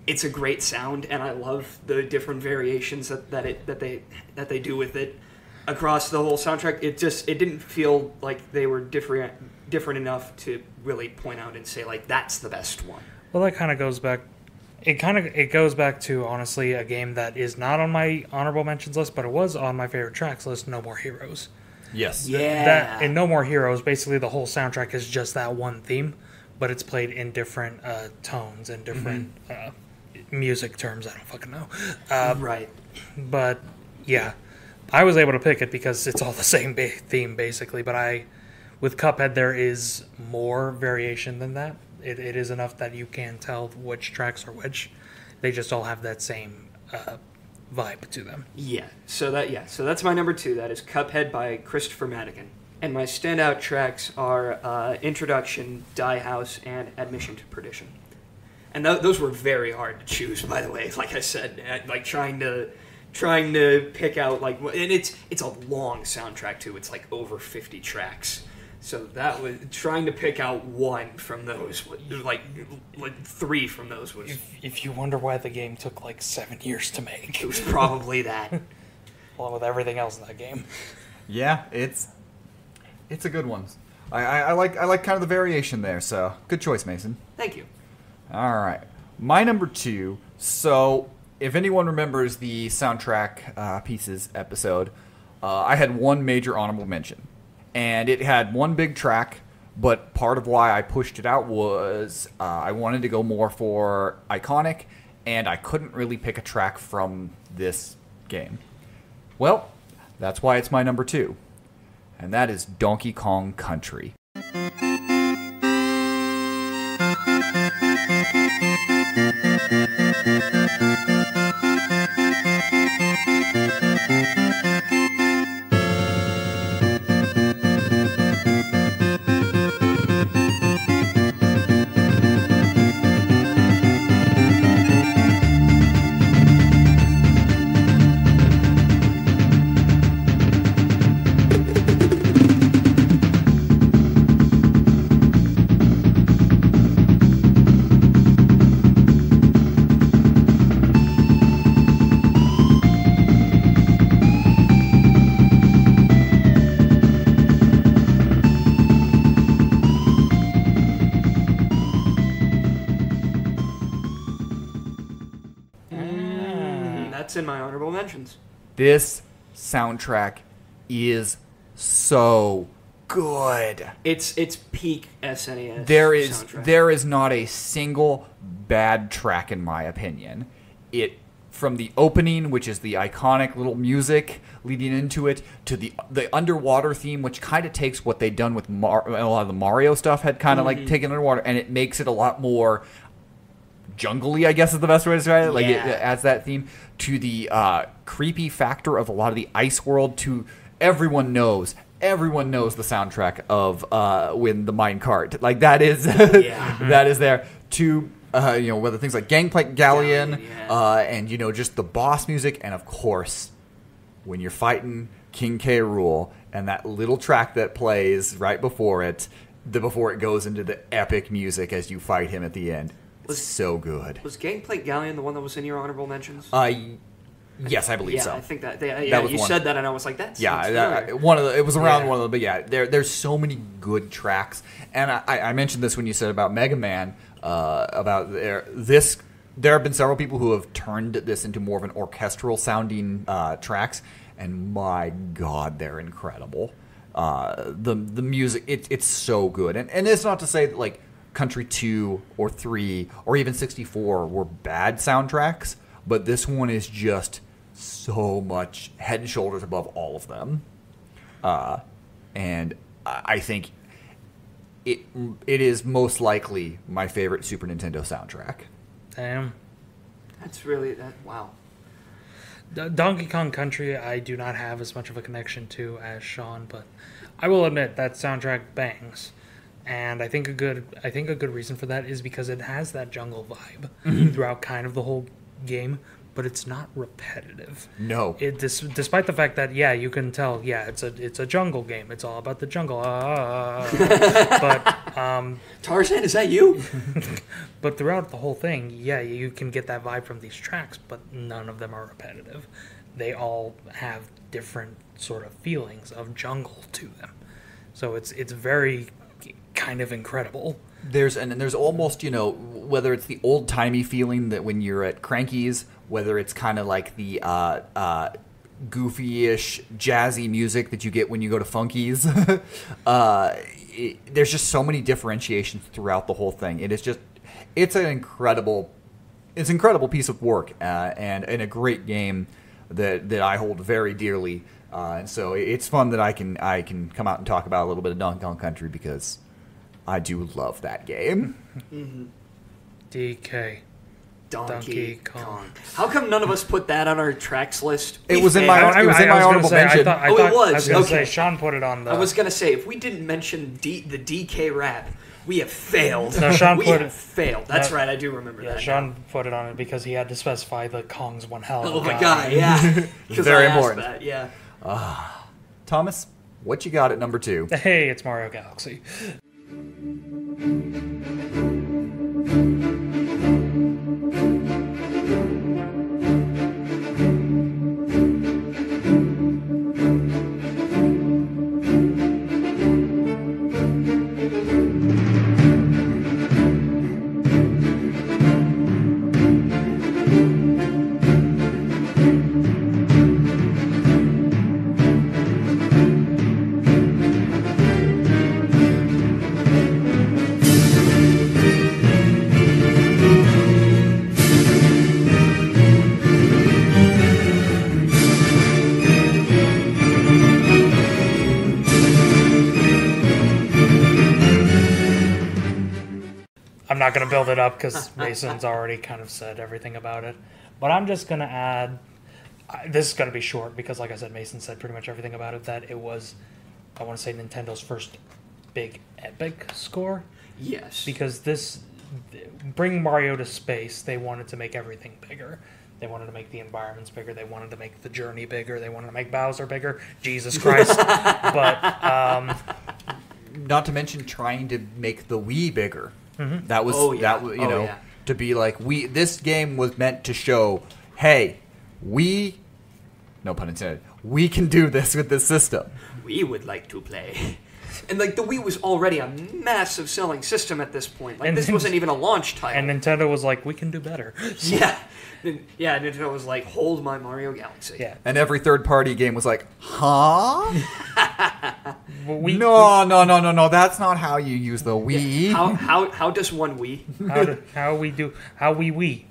it's a great sound, and I love the different variations that they do with it across the whole soundtrack. It didn't feel like they were different enough to really point out and say like that's the best one. Well, that kind of goes back. It goes back to honestly a game that is not on my honorable mentions list, but it was on my favorite tracks list. No More Heroes. Yes. Yeah. That in No More Heroes, basically the whole soundtrack is just that one theme, but it's played in different tones and different music terms. I don't fucking know. Right. But yeah, I was able to pick it because it's all the same theme basically. But with Cuphead, there is more variation than that. It is enough that you can tell which tracks are which. They just all have that same vibe to them. So that's my number 2. That is Cuphead by Christopher Madigan. And my standout tracks are Introduction, Die House, and Admission to Perdition. And those were very hard to choose, by the way. Like I said, like trying to pick out like, and it's a long soundtrack too. It's like over 50 tracks. So that was trying to pick out one from those, like 3 from those was. If you wonder why the game took like 7 years to make, It was probably that. along with everything else in that game. Yeah, it's a good one. I like kind of the variation there. So good choice, Mason. Thank you. All right, my number 2. So if anyone remembers the soundtrack pieces episode, I had one major honorable mention. And it had one big track, but part of why I pushed it out was I wanted to go more for iconic, and I couldn't really pick a track from this game. Well, that's why it's my number 2, and that is Donkey Kong Country. That's in my honorable mentions. This soundtrack is so good. It's peak SNES. soundtrack. There is not a single bad track in my opinion. It from the opening, which is the iconic little music leading into it, to the underwater theme, which kind of takes what they'd done with a lot of the Mario stuff, had kind of like taken underwater, and it makes it a lot more jungly, I guess is the best way to describe it. Like it adds that theme to the creepy factor of a lot of the ice world, to everyone knows the soundtrack of when the minecart, like that is that is there to whether things like Gangplank Galleon, and just the boss music, and of course when you're fighting King K. Rool and that little track that plays right before it, before it goes into the epic music as you fight him at the end. It's so good. Was Gangplank Galleon the one that was in your honorable mentions? Yes, I believe so. I think that. was one. Said that, and I was like, "That's it was around one of them." But yeah, there's so many good tracks, and I mentioned this when you said about Mega Man. There have been several people who have turned this into more of an orchestral sounding tracks, and my God, they're incredible. The music, it's so good, and it's not to say that like Country 2 or 3 or even 64 were bad soundtracks, but this one is just so much head and shoulders above all of them. And I think it is most likely my favorite Super Nintendo soundtrack. Damn. That's really that. Wow. Donkey Kong Country, I do not have as much of a connection to as Sean, but I will admit that soundtrack bangs. And I think a good reason for that is because it has that jungle vibe throughout kind of the whole game, but it's not repetitive. No. Despite the fact that you can tell it's a jungle game. It's all about the jungle. But Tarzan, is that you? but throughout the whole thing, you can get that vibe from these tracks, but none of them are repetitive. They all have different sort of feelings of jungle to them. So it's very kind of incredible. There's almost, whether it's the old-timey feeling that when you're at Cranky's, whether it's kind of like the goofy-ish, jazzy music that you get when you go to Funky's. There's just so many differentiations throughout the whole thing. It's an incredible piece of work, and a great game that I hold very dearly. And so it's fun that I can come out and talk about a little bit of Donkey Kong Country because I do love that game. Mm-hmm. DK. Donkey Kong. How come none of us put that on our tracks list? It was in my honorable mention. I was going to Okay. say Sean put it on the... I was going to say, if we didn't mention the DK rap, we have failed. No, Sean we put have it... failed. That's right, I do remember that. Sean put it on it because he had to specify the Kong's one hell of a Oh my guy. God, yeah. Very important. That, yeah. Thomas, what you got at number 2? Hey, it's Mario Galaxy. I'm not going to build it up because Mason's already kind of said everything about it. But I'm just going to add... This is going to be short because, like I said, Mason said pretty much everything about it. That it was, I want to say, Nintendo's first big epic score. Yes. Because bring Mario to space, they wanted to make everything bigger. They wanted to make the environments bigger. They wanted to make the journey bigger. They wanted to make Bowser bigger. Jesus Christ. But... Not to mention trying to make the Wii bigger. Mm-hmm. That was to be like this game was meant to show, hey, no pun intended, we can do this with this system. We would like to play. And like the Wii was already a massive selling system at this point. Like this wasn't even a launch title. And Nintendo was like, we can do better. Yeah. Yeah, Nintendo was like, hold my Mario Galaxy. Yeah. And every third-party game was like, huh? Well, No, that's not how you use the Wii. How does one Wii? How we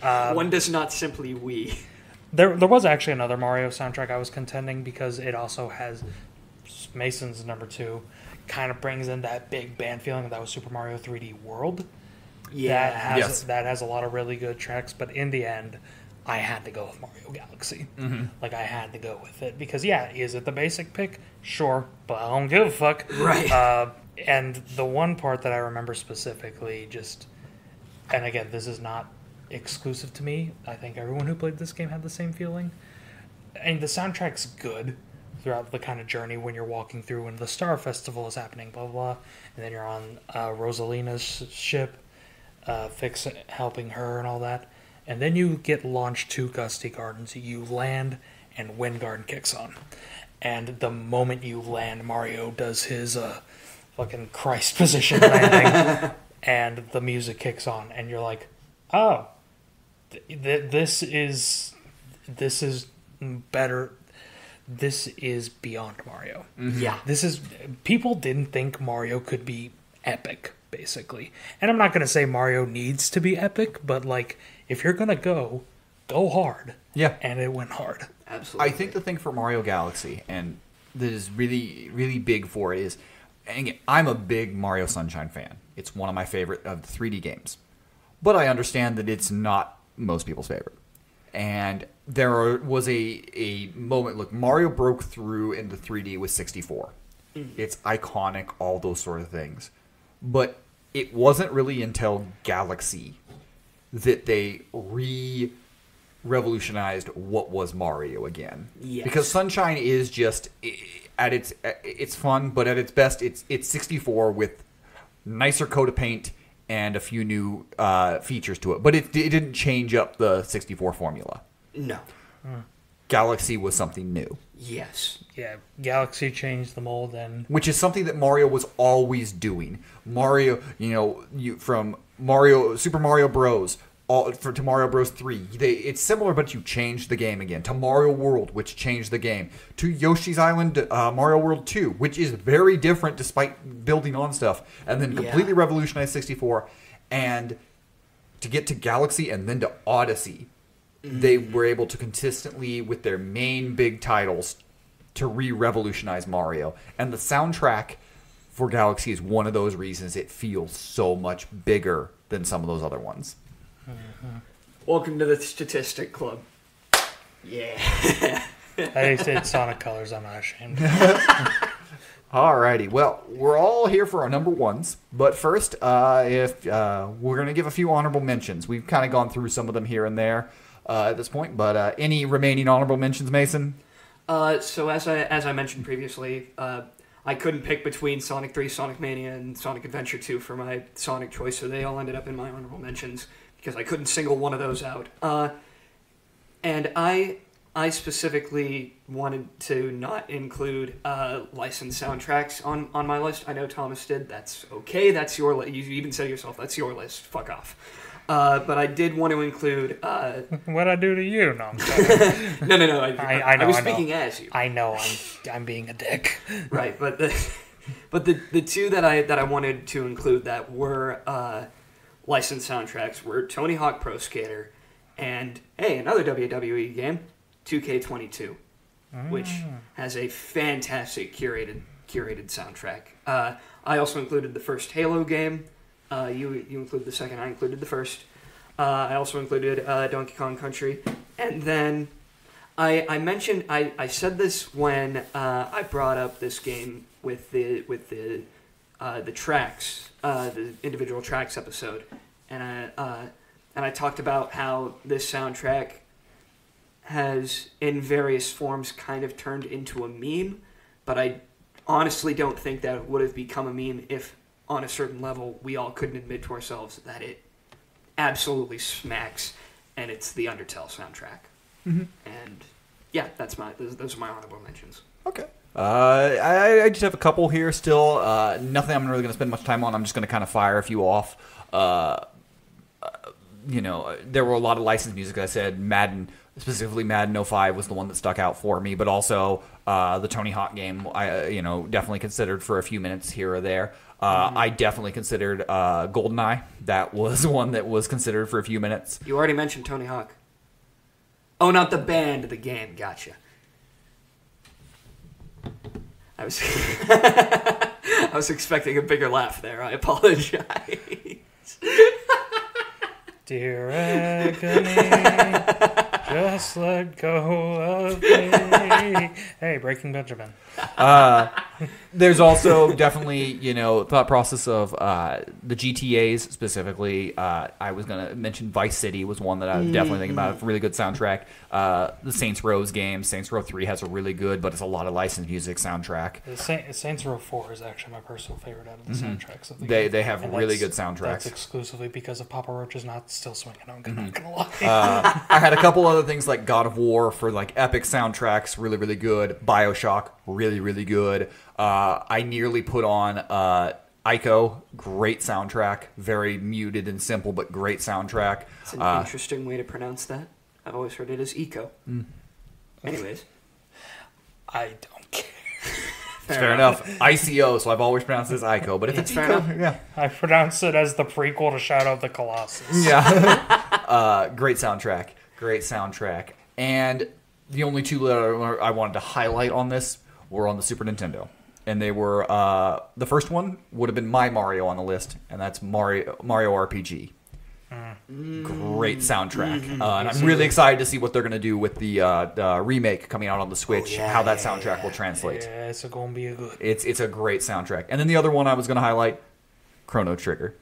One does not simply Wii. There was actually another Mario soundtrack I was contending because it also has Mason's number 2, kind of brings in that big band feeling that was Super Mario 3D World. Yeah. That has a lot of really good tracks, but in the end, I had to go with Mario Galaxy. Like, I had to go with it. Because, yeah, is it the basic pick? Sure, but I don't give a fuck. Right. And the one part that I remember specifically, and again, this is not exclusive to me. I think everyone who played this game had the same feeling. And the soundtrack's good throughout the kind of journey when you're walking through when the Star Festival is happening, blah, blah, blah. And then you're on Rosalina's ship, helping her and all that. And then you get launched to Gusty Gardens. You land, and Wind Garden kicks on. And the moment you land, Mario does his fucking Christ position landing, and the music kicks on, and you're like, oh, this is better. This is beyond Mario. Yeah. People didn't think Mario could be epic, basically. And I'm not going to say Mario needs to be epic, but like, if you're going to go hard. Yeah. And it went hard. Absolutely. I think the thing for Mario Galaxy, and that is really, really big for it, is, and again, I'm a big Mario Sunshine fan. It's one of my favorite of the 3D games. But I understand that it's not most people's favorite. And there was a moment, look, Mario broke through into 3D with 64. It's iconic, all those sort of things. But it wasn't really until Galaxy that they revolutionized what was Mario again. Yes. Because Sunshine is just at it's fun, but at its best, it's 64 with nicer coat of paint and a few new features to it. But it didn't change up the 64 formula. No. Galaxy was something new. Yes. Yeah, Galaxy changed the mold, and Which is something that Mario was always doing. Mario, from Super Mario Bros. To Mario Bros. 3. It's similar, but you changed the game again. To Mario World, which changed the game. To Yoshi's Island, Mario World 2, which is very different despite building on stuff. And then completely revolutionized 64. And to get to Galaxy and then to Odyssey, they were able to consistently, with their main big titles, to re-revolutionize Mario. And the soundtrack for Galaxy is one of those reasons it feels so much bigger than some of those other ones. Welcome to the Statistic Club. Yeah. it's Sonic Colors. I'm not ashamed. Alrighty, well, we're all here for our number ones, but first, if we're going to give a few honorable mentions. We've kind of gone through some of them here and there at this point, but any remaining honorable mentions, Mason? So as I mentioned previously, I couldn't pick between Sonic 3, Sonic Mania, and Sonic Adventure 2 for my Sonic choice, so they all ended up in my honorable mentions because I couldn't single one of those out. And I specifically wanted to not include licensed soundtracks on my list. I know Thomas did. That's okay. That's your list. You even said yourself, that's your list. Fuck off. But I did want to include... What'd I do to you? No, I'm sorry. No. I know, I was I know. speaking as you. I know I'm being a dick. Right, but the two that I wanted to include that were licensed soundtracks were Tony Hawk Pro Skater and, hey, another WWE game, 2K22, which has a fantastic curated soundtrack. I also included the first Halo game. You included the second, I included the first. I also included Donkey Kong Country. And then I mentioned, I said this when I brought up this game with the tracks, the individual tracks episode. And I talked about how this soundtrack has, in various forms, kind of turned into a meme. But I honestly don't think that it would have become a meme if, on a certain level, we all couldn't admit to ourselves that it absolutely smacks, and it's the Undertale soundtrack. Mm-hmm. And yeah, those are my honorable mentions. Okay. I just have a couple here still. Nothing I'm really going to spend much time on. I'm just going to kind of fire a few off. There were a lot of licensed music. I said Madden, specifically Madden 05 was the one that stuck out for me, but also the Tony Hawk game, I definitely considered for a few minutes here or there. I definitely considered GoldenEye. That was one that was considered for a few minutes. You already mentioned Tony Hawk. Oh, not the band, the game. Gotcha. I was I was expecting a bigger laugh there. I apologize. Dear agony, just let go of me. Hey, Breaking Benjamin. There's also definitely, thought process of the GTAs specifically. I was going to mention Vice City was one that I was definitely thinking about. A really good soundtrack. The Saints Row's game, Saints Row 3 has a really good, but it's a lot of licensed music soundtrack. The Saints Row 4 is actually my personal favorite out of the soundtracks of the game. They have And really that's- good soundtracks. That's exclusively because of Papa Roach's not still swinging. I'm not gonna lie. I had a couple other things like God of War for like epic soundtracks, really, really good. BioShock, really, really good. I nearly put on Ico, great soundtrack, very muted and simple, but great soundtrack. It's an interesting way to pronounce that. I've always heard it as eco. Anyways, I don't care. Fair enough. ICO, so I've always pronounced it as Ico, but if it's fair Ico, enough. yeah. I pronounce it as the prequel to Shadow of the Colossus. Yeah. Great soundtrack. Great soundtrack. And the only two that I wanted to highlight on this were on the Super Nintendo. And they were, the first one would have been my Mario on the list, and that's Mario RPG. Great soundtrack. And I'm really excited to see what they're going to do with the remake coming out on the Switch, how that soundtrack will translate. Yeah, it's going to be a good. It's a great soundtrack. And then the other one I was going to highlight, Chrono Trigger.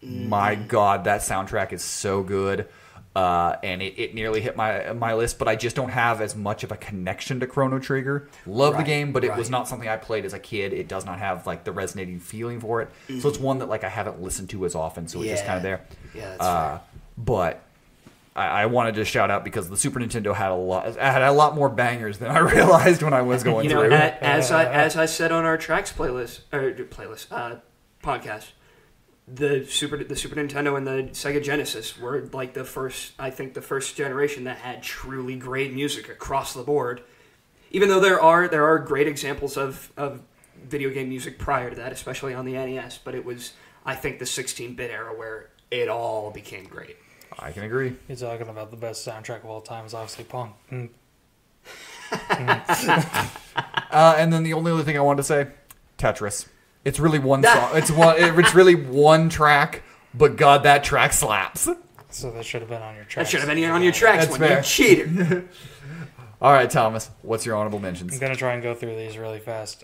My God, that soundtrack is so good. And it nearly hit my list, but I just don't have as much of a connection to Chrono Trigger. Love the game, but it was not something I played as a kid. It does not have like the resonating feeling for it. So it's one that like I haven't listened to as often, so it's just kind of there. Yeah, that's fair. But I wanted to shout out because the Super Nintendo had a lot more bangers than I realized when I was going through. As I said on our tracks podcast, the Super Nintendo and the Sega Genesis were like the first generation that had truly great music across the board. Even though there are great examples of video game music prior to that, especially on the NES, but it was, I think, the 16-bit era where it all became great. I can agree. You're talking about the best soundtrack of all time is obviously Pong. And then the only other thing I wanted to say, Tetris. It's really one song. It's really one track, but God, that track slaps. So that should have been on your That tracks. should have been on your tracks That's when fair. you cheated. All right, Thomas, what's your honorable I'm mentions? going to try and go through these really fast.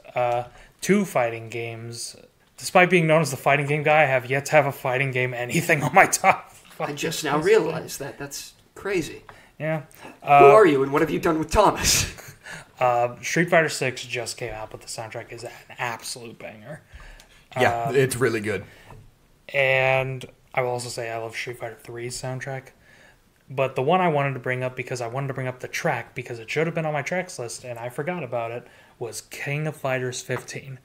2 fighting games. Despite being known as the fighting game guy, I have yet to have a fighting game anything on my top 5. I just now realized that. That's crazy. Yeah. Who are you and what have you done with Thomas? Street Fighter 6 just came out, but the soundtrack is an absolute banger. Yeah, it's really good. And I will also say I love Street Fighter 3's soundtrack. But the one I wanted to bring up, because I wanted to bring up the track, because it should have been on my tracks list, and I forgot about it, was King of Fighters 15.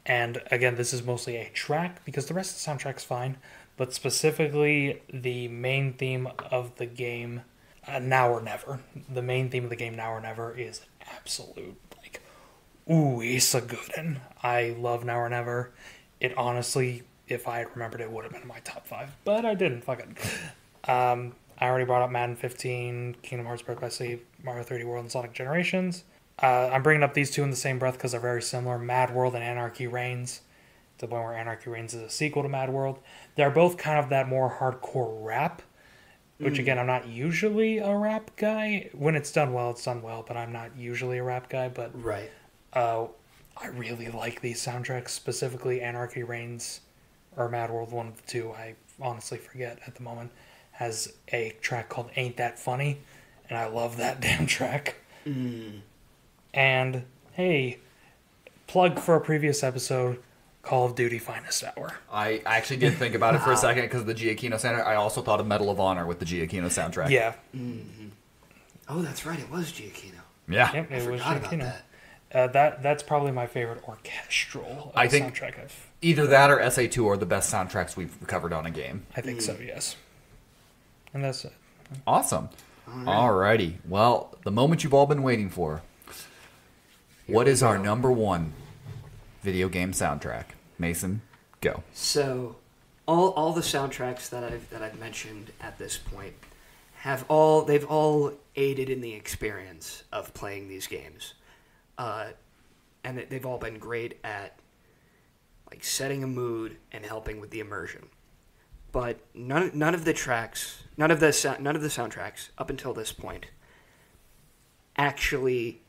And again, this is mostly a track, because the rest of the soundtrack's fine. But specifically, the main theme of the game, Now or Never. The main theme of the game, Now or Never, is absolute, like, ooh, it's a good one. I love Now or Never. It honestly, if I had remembered it, would have been in my top 5. But I didn't, fuck it. I already brought up Madden 15, Kingdom Hearts Birth by Sleep, Mario 3D World, and Sonic Generations. I'm bringing up these two in the same breath because they're very similar. Mad World and Anarchy Reigns. To the point where Anarchy Reigns is a sequel to Mad World. They're both kind of that more hardcore rap. Which, again, I'm not usually a rap guy. When it's done well, but I'm not usually a rap guy. But Right. I really like these soundtracks, specifically Anarchy Reigns or Mad World, one of the two. I honestly forget at the moment. Has a track called Ain't That Funny, and I love that damn track. And, hey, plug for a previous episode, Call of Duty Finest Hour. I actually did think about it for a second because of the Giacchino soundtrack. I also thought of Medal of Honor with the Giacchino soundtrack. Yeah. Oh, that's right. It was Giacchino. Yeah. Yep, I it was forgot about Giacchino. that. That's probably my favorite orchestral I think- soundtrack I've... Either that or SA2 are the best soundtracks we've covered on a game. I think so, yes. And that's it. Awesome. Alrighty. Well, the moment you've all been waiting for. What is our number 1 video game soundtrack? Mason, go. So, all the soundtracks that I've mentioned at this point they've all aided in the experience of playing these games, and they've all been great at like setting a mood and helping with the immersion. but none of the tracks, none of the soundtracks up until this point actually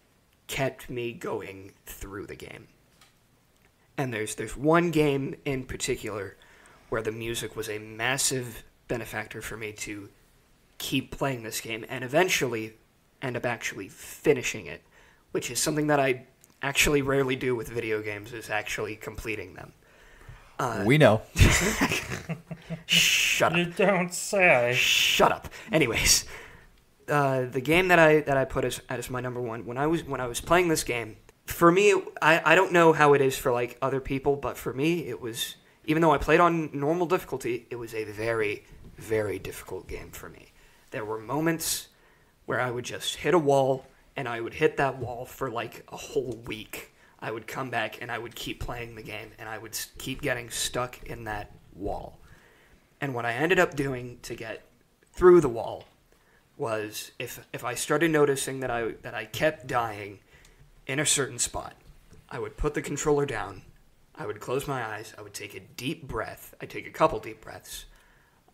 kept me going through the game. And there's one game in particular where the music was a massive benefactor for me to keep playing this game and eventually end up actually finishing it, which is something that I actually rarely do with video games, is actually completing them. We know. Shut up. You don't say. Shut up. Anyways, the game that I put as my number one, when I was playing this game, for me, I don't know how it is for like other people, but for me, it was, even though I played on normal difficulty, it was a very, very difficult game for me. There were moments where I would just hit a wall, and I would hit that wall for like a whole week. I would come back and I would keep playing the game, and I would keep getting stuck in that wall. And what I ended up doing to get through the wall was, if I started noticing that I kept dying in a certain spot, I would put the controller down, I would close my eyes, I would take a deep breath, I'd take a couple deep breaths,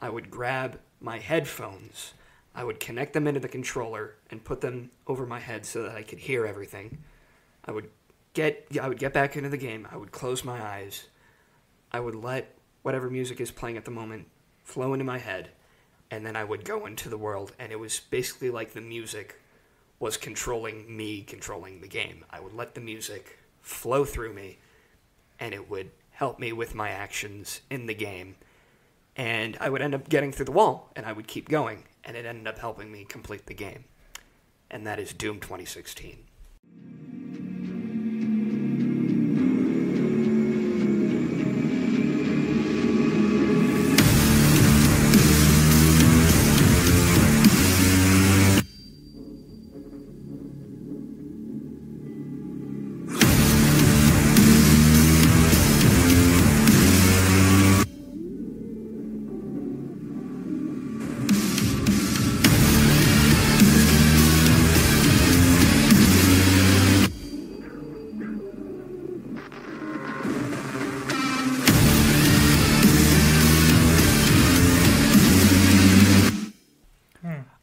I would grab my headphones, I would connect them into the controller and put them over my head so that I could hear everything. I would get back into the game, I would close my eyes, I would let whatever music is playing at the moment flow into my head, and then I would go into the world, and it was basically like the music was controlling me, controlling the game. I would let the music flow through me, and it would help me with my actions in the game. And I would end up getting through the wall, and I would keep going, and it ended up helping me complete the game. And that is Doom 2016.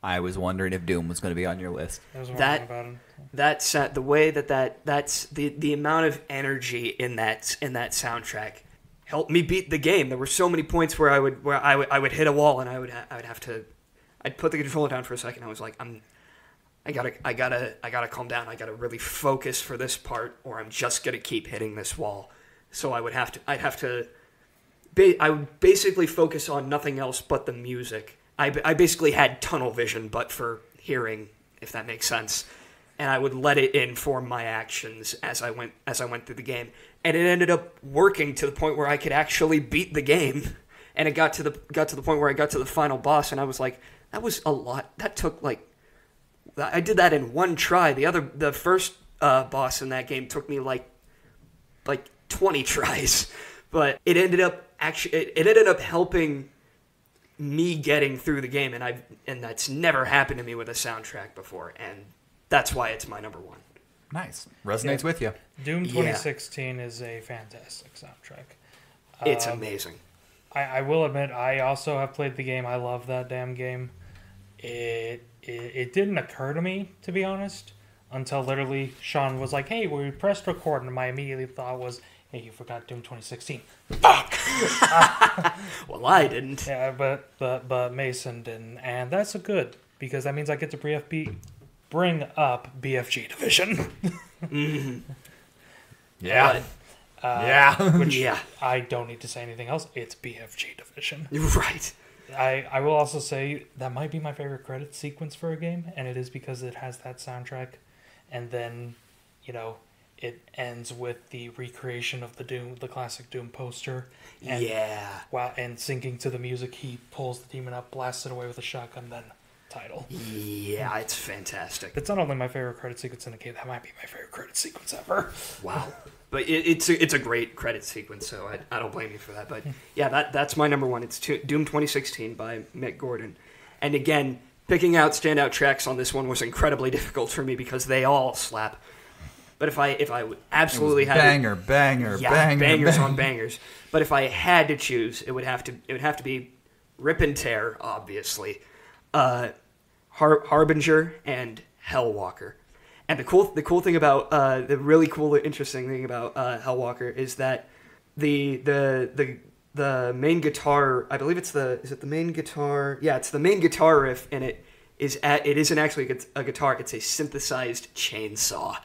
I was wondering if Doom was going to be on your list. I was wondering That- about it. That's the way that's the amount of energy in that soundtrack helped me beat the game. There were so many points where I would hit a wall, and I'd put the controller down for a second. I was like, I gotta calm down. I gotta really focus for this part, or I'm just gonna keep hitting this wall. So I would basically focus on nothing else but the music. I basically had tunnel vision, but for hearing, if that makes sense. And I would let it inform my actions as I went through the game. And it ended up working to the point where I could actually beat the game. And it got to the point where I got to the final boss, and I was like, that was a lot. That took I did that in one try. The first boss in that game took me like 20 tries. But it ended up helping me getting through the game, and that's never happened to me with a soundtrack before, and that's why it's my number one. Nice. Resonates with you. Doom 2016 is a fantastic soundtrack. It's amazing. I will admit, I also have played the game. I love that damn game. It didn't occur to me, to be honest, until literally Sean was like, "Hey, we pressed record," and my immediate thought was, "Hey, you forgot Doom 2016." Fuck! Well, I didn't. Yeah, but Mason didn't, and that's good, because that means I get to bring up BFG Division. Yeah. Which Yeah. I don't need to say anything else. It's BFG Division. Right. I will also say that might be my favorite credit sequence for a game, and it is because it has that soundtrack, and then, it ends with the recreation of the classic Doom poster. And, Yeah. Wow, and syncing to the music, he pulls the demon up, blasts it away with a shotgun, then title. Yeah, it's fantastic. It's not only my favorite credit sequence in a game, that might be my favorite credit sequence ever. Wow. But it's a great credit sequence, so I don't blame you for that. But yeah, that's my number one. It's Doom 2016 by Mick Gordon. And again, picking out standout tracks on this one was incredibly difficult for me because they all slap. But if I would absolutely have bangers bangers on bangers. But if I had to choose, it would have to be Rip and Tear, obviously, Harbinger, and Hellwalker. And the cool thing about the really cool, interesting thing about Hellwalker is that the main guitar, I believe is it the main guitar? Yeah, it's the main guitar riff, and it isn't actually a guitar; it's a synthesized chainsaw.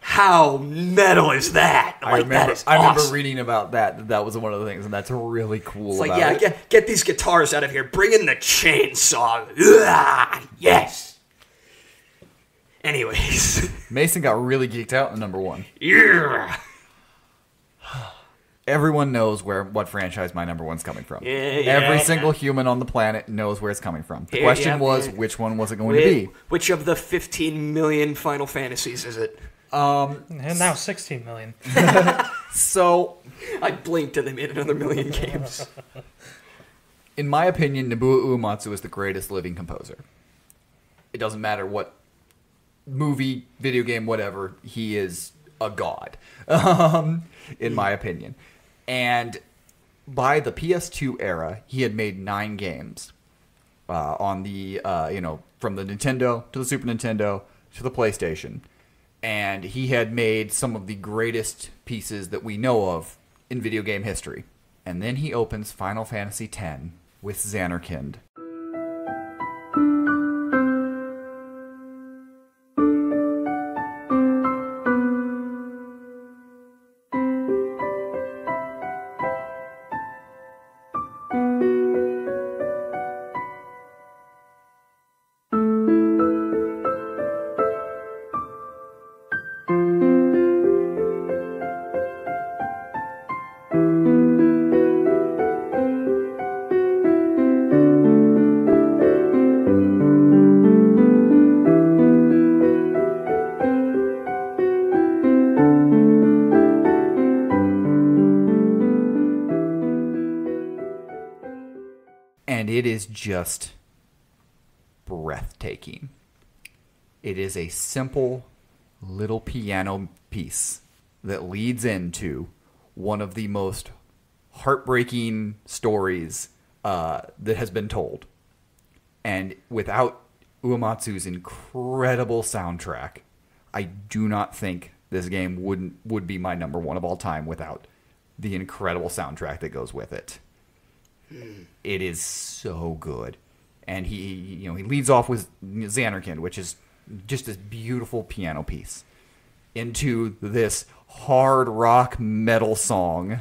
How metal is that? I remember awesome. reading about that. That was one of the things, and that's really cool. It's like, about yeah, it. get these guitars out of here. Bring in the chainsaw. Ugh, yes. Anyways. Mason got really geeked out in number 1. Yeah. Everyone knows what franchise my number 1's coming from. Yeah. Every single human on the planet knows where it's coming from. The question was, which one was it going to be? Which of the 15 million Final Fantasies is it? And now 16 million. So, I blinked and they made another million games. in my opinion, Nobuo Uematsu is the greatest living composer. It doesn't matter what movie, video game, whatever, he is a god, in my opinion. And by the PS2 era, he had made 9 games on the, from the Nintendo to the Super Nintendo to the PlayStation. And he had made some of the greatest pieces that we know of in video game history. And then he opens Final Fantasy X with Xanarkand. And it is just breathtaking. It is a simple little piano piece that leads into one of the most heartbreaking stories that has been told. And without Uematsu's incredible soundtrack, I do not think this game would be my number 1 of all time without the incredible soundtrack that goes with it. It is so good. And he leads off with Xanarkand, which is just this beautiful piano piece, into this hard rock metal song,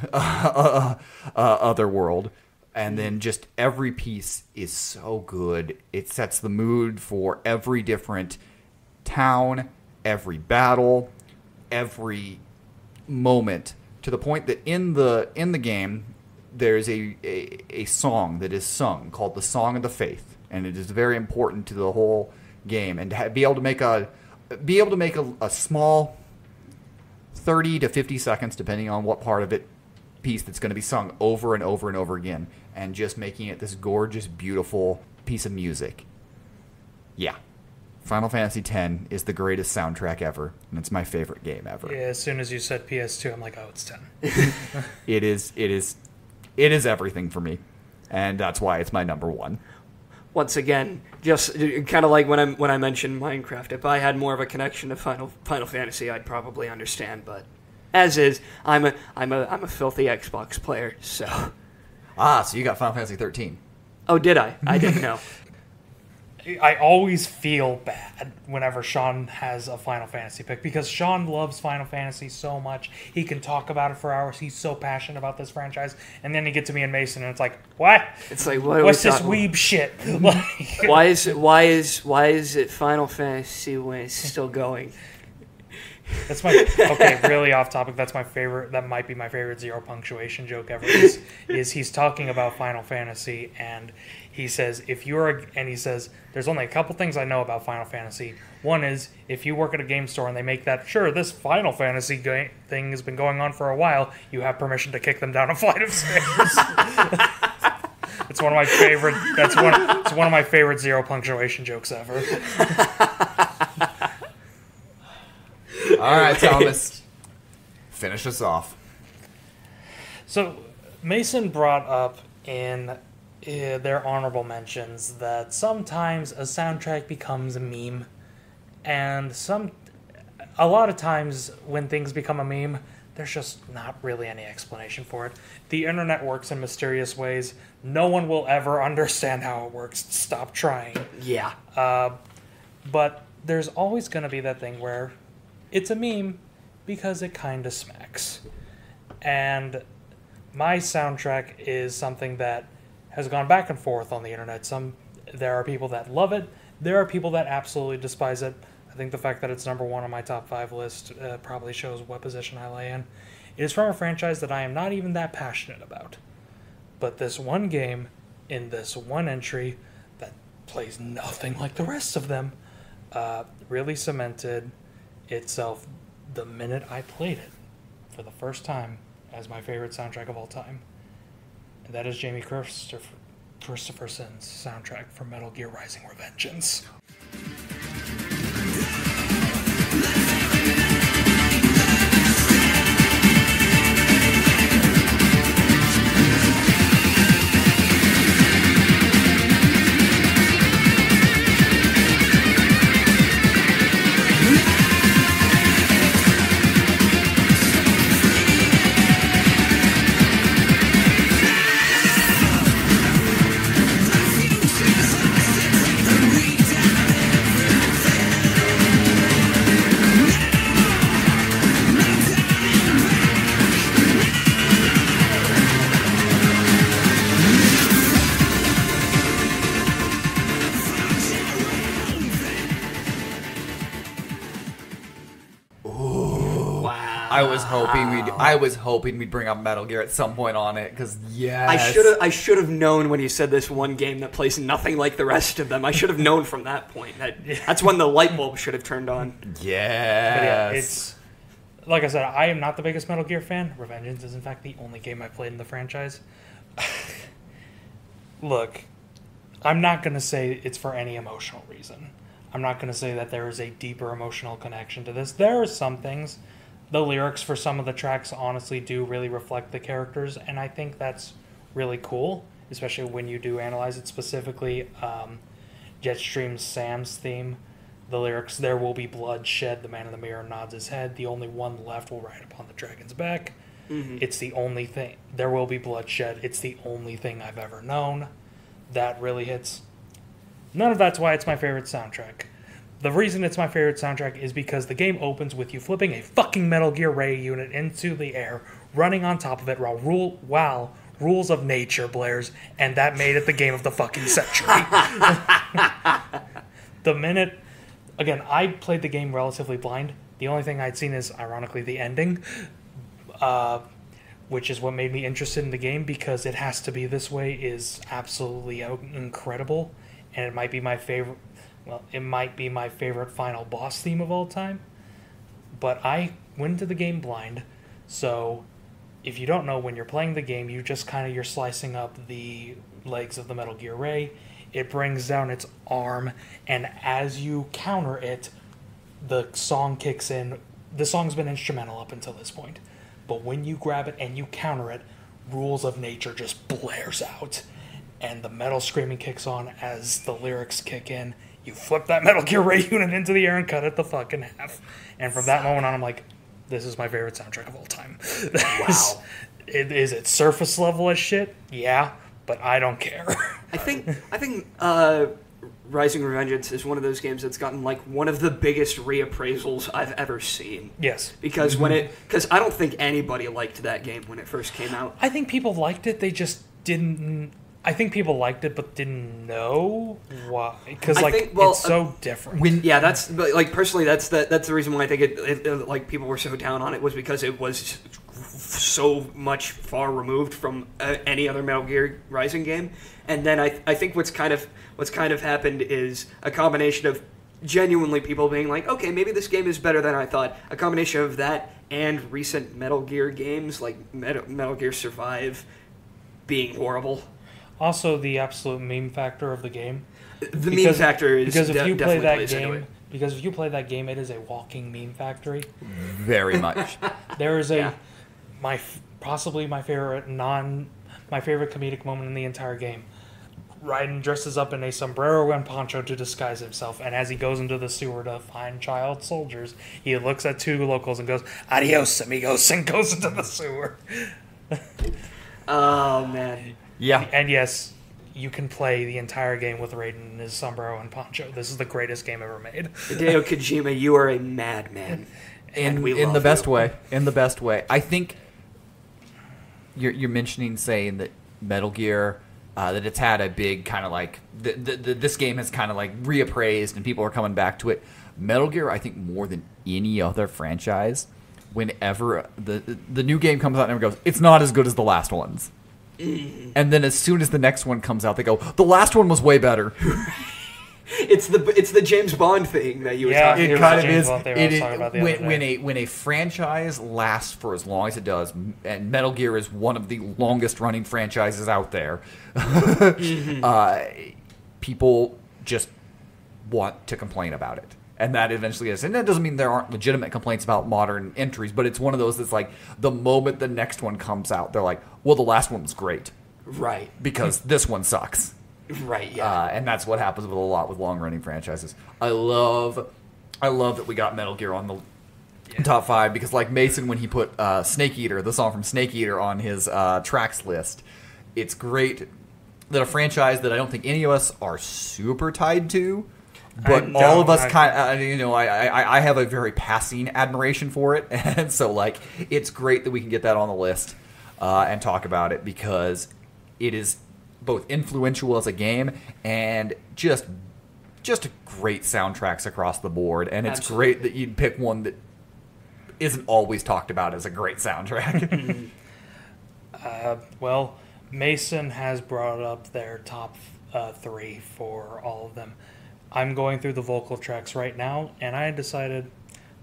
Otherworld. And then just every piece is so good. It sets the mood for every different town, every battle, every moment, to the point that in the game, there's a song that is sung called the Song of the Faith, and it is very important to the whole game. And to be able to make a small 30 to 50 seconds, depending on what part of it, piece that's going to be sung over and over and over again, and just making it this gorgeous, beautiful piece of music. Yeah. Final Fantasy X is the greatest soundtrack ever, and it's my favorite game ever. Yeah, as soon as you said PS2, I'm like, oh, it's 10. It is everything for me, and that's why it's my number 1. Once again, just kind of like when I mentioned Minecraft. If I had more of a connection to Final Fantasy, I'd probably understand. But as is, I'm a filthy Xbox player. So. So you got Final Fantasy 13. Oh, did I? I didn't know. I always feel bad whenever Sean has a Final Fantasy pick, because Sean loves Final Fantasy so much. He can talk about it for hours. He's so passionate about this franchise. And then you get to me and Mason, and it's like, what? It's like, what's this weeb shit? Like, why is it Final Fantasy when it's still going? That's really off topic. That's my favorite. That might be my favorite zero punctuation joke ever. Is he's talking about Final Fantasy, and he says, he says, there's only a couple things I know about Final Fantasy. One is, if you work at a game store and they make that, sure, this Final Fantasy thing has been going on for a while, you have permission to kick them down a flight of stairs. It's one of my favorite. It's one of my favorite zero punctuation jokes ever. All right, Thomas, finish us off. So, Mason brought up in they're honorable mentions that sometimes a soundtrack becomes a meme, and a lot of times when things become a meme, there's just not really any explanation for it. The internet works in mysterious ways. No one will ever understand how it works. Stop trying. Yeah. But there's always going to be that thing where it's a meme because it kind of smacks. And my soundtrack is something that has gone back and forth on the internet. There are people that love it. There are people that absolutely despise it. I think the fact that it's number 1 on my top 5 list probably shows what position I lay in. It is from a franchise that I am not even that passionate about. But this one game, in this one entry, that plays nothing like the rest of them, really cemented itself the minute I played it for the first time as my favorite soundtrack of all time. And that is Jamie Christopherson's soundtrack for Metal Gear Rising: Revengeance. I was hoping we'd bring up Metal Gear at some point on it, because I should have known when you said this one game that plays nothing like the rest of them. I should have known from that point. That's when the light bulb should have turned on. Yeah, it's like I said, I am not the biggest Metal Gear fan. Revengeance is in fact the only game I played in the franchise. Look, I'm not going to say it's for any emotional reason. I'm not going to say that there is a deeper emotional connection to this. There are some things. The lyrics for some of the tracks honestly do really reflect the characters, and I think that's really cool, especially when you do analyze it. Specifically, Jetstream's Sam's theme, the lyrics, "There will be blood shed, the man in the mirror nods his head, the only one left will ride upon the dragon's back." Mm-hmm. It's the only thing. There will be blood shed. It's the only thing I've ever known. That really hits. None of that's why it's my favorite soundtrack. The reason it's my favorite soundtrack is because the game opens with you flipping a fucking Metal Gear Ray unit into the air, running on top of it while Rules of Nature blares, and that made it the game of the fucking century. The minute... Again, I played the game relatively blind. The only thing I'd seen is, ironically, the ending, which is what made me interested in the game, because it has to be this way is absolutely incredible, and it might be my favorite... Well, it might be my favorite final boss theme of all time, but I went into the game blind, so if you don't know, when you're playing the game, you're slicing up the legs of the Metal Gear Ray. It brings down its arm, and as you counter it, the song kicks in. The song's been instrumental up until this point, but when you grab it and you counter it, Rules of Nature just blares out, and the metal screaming kicks on as the lyrics kick in. You flip that Metal Gear Ray unit into the air and cut it the fucking half. And from that moment on, I'm like, this is my favorite soundtrack of all time. Wow. Is it surface level as shit? Yeah, but I don't care. I think Rising Revengeance is one of those games that's gotten like one of the biggest reappraisals I've ever seen. Yes. Because I don't think anybody liked that game when it first came out. I think people liked it, they just didn't... I think people liked it, but didn't know why. Because it's so different. Personally, that's the reason why I think it like people were so down on it, was because it was so much far removed from any other Metal Gear Rising game. And then I think what's kind of happened is a combination of genuinely people being like, okay, maybe this game is better than I thought. A combination of that and recent Metal Gear games like Metal Gear Survive being horrible. Also, the absolute meme factor of the game. Meme factor is because if you play that plays game, into it. Because if you play that game, it is a walking meme factory. Very much. There is possibly my favorite comedic moment in the entire game. Raiden dresses up in a sombrero and poncho to disguise himself, and as he goes into the sewer to find child soldiers, he looks at two locals and goes, "Adios, amigos," and goes into the sewer. Oh, man. Yeah. And yes, you can play the entire game with Raiden in his sombrero and poncho. This is the greatest game ever made. Hideo Kojima, you are a madman. And we In love the best you. way. In the best way. I think you're mentioning saying that Metal Gear, that it's had a big kind of like this game has kind of like reappraised and people are coming back to it. Metal Gear, I think more than any other franchise, whenever the new game comes out and everyone goes, it's not as good as the last ones. And then as soon as the next one comes out, they go, the last one was way better. It's the James Bond thing that you were Yeah, talking It about. kind of James is. Bond theory I It was is talking about the other day. when a franchise lasts for as long as it does, and Metal Gear is one of the longest running franchises out there. People just want to complain about it. And that eventually is. And that doesn't mean there aren't legitimate complaints about modern entries, but it's one of those that's like the moment the next one comes out, they're like, well, the last one was great Right. because this one sucks. Right, yeah. And that's what happens with a lot with long-running franchises. I love that we got Metal Gear on the top 5 because, like Mason, when he put Snake Eater, the song from Snake Eater, on his tracks list, it's great that a franchise that I don't think any of us are super tied to, but all of us I have a very passing admiration for it, and so like it's great that we can get that on the list and talk about it because it is both influential as a game and just great soundtracks across the board. And it's Absolutely. great that you'd pick one that isn't always talked about as a great soundtrack. Well, Mason has brought up their top 3 for all of them. I'm going through the vocal tracks right now, and I decided,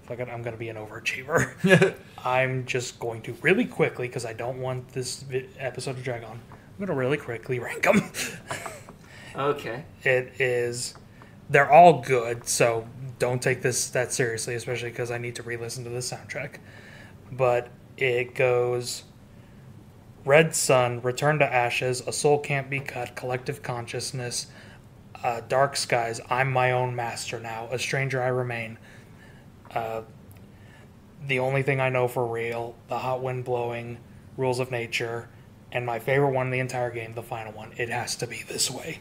fuck it, I'm going to be an overachiever. I'm just going to really quickly, because I don't want this episode to drag on, I'm going to really quickly rank them. Okay. They're all good, so don't take this that seriously, especially because I need to re-listen to the soundtrack. But it goes Red Sun, Return to Ashes, A Soul Can't Be Cut, Collective Consciousness, Dark Skies, I'm My Own Master Now, A Stranger I Remain, The Only Thing I Know for Real, The Hot Wind Blowing, Rules of Nature, and my favorite one in the entire game, the final one, It Has to Be This Way.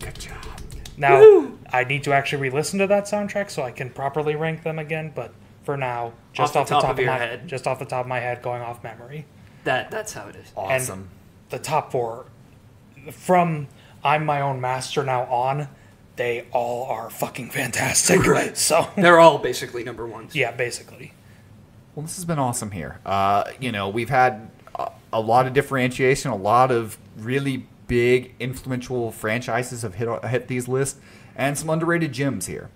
Good job. Now, Woo! I need to actually re-listen to that soundtrack so I can properly rank them again, but for now, just Off the top of your my head. just off the top of my head, going off memory. That's how it is. Awesome. The top 4, from I'm My Own Master Now on, they all are fucking fantastic. Right. So, They're all basically number ones. yeah, basically. Well, this has been awesome here. We've had a lot of differentiation, a lot of really big, influential franchises have hit these lists, and some underrated gems here.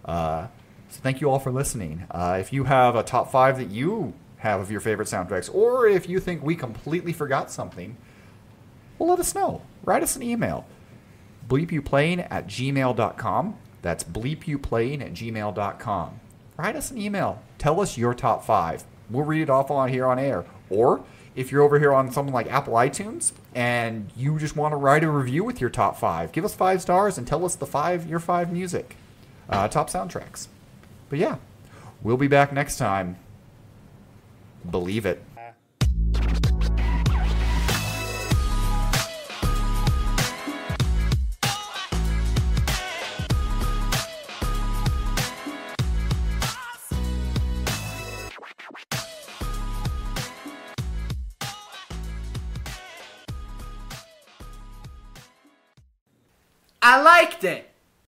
So thank you all for listening. If you have a top 5 that you have of your favorite soundtracks, or if you think we completely forgot something, well, let us know. Write us an email. bleepyouplaying@gmail.com. That's bleepyouplaying@gmail.com. Write us an email. Tell us your top 5. We'll read it off on here on air. Or if you're over here on something like Apple iTunes and you just want to write a review with your top 5, give us 5 stars and tell us your 5 music, top soundtracks. But yeah, we'll be back next time. Believe it. I liked it.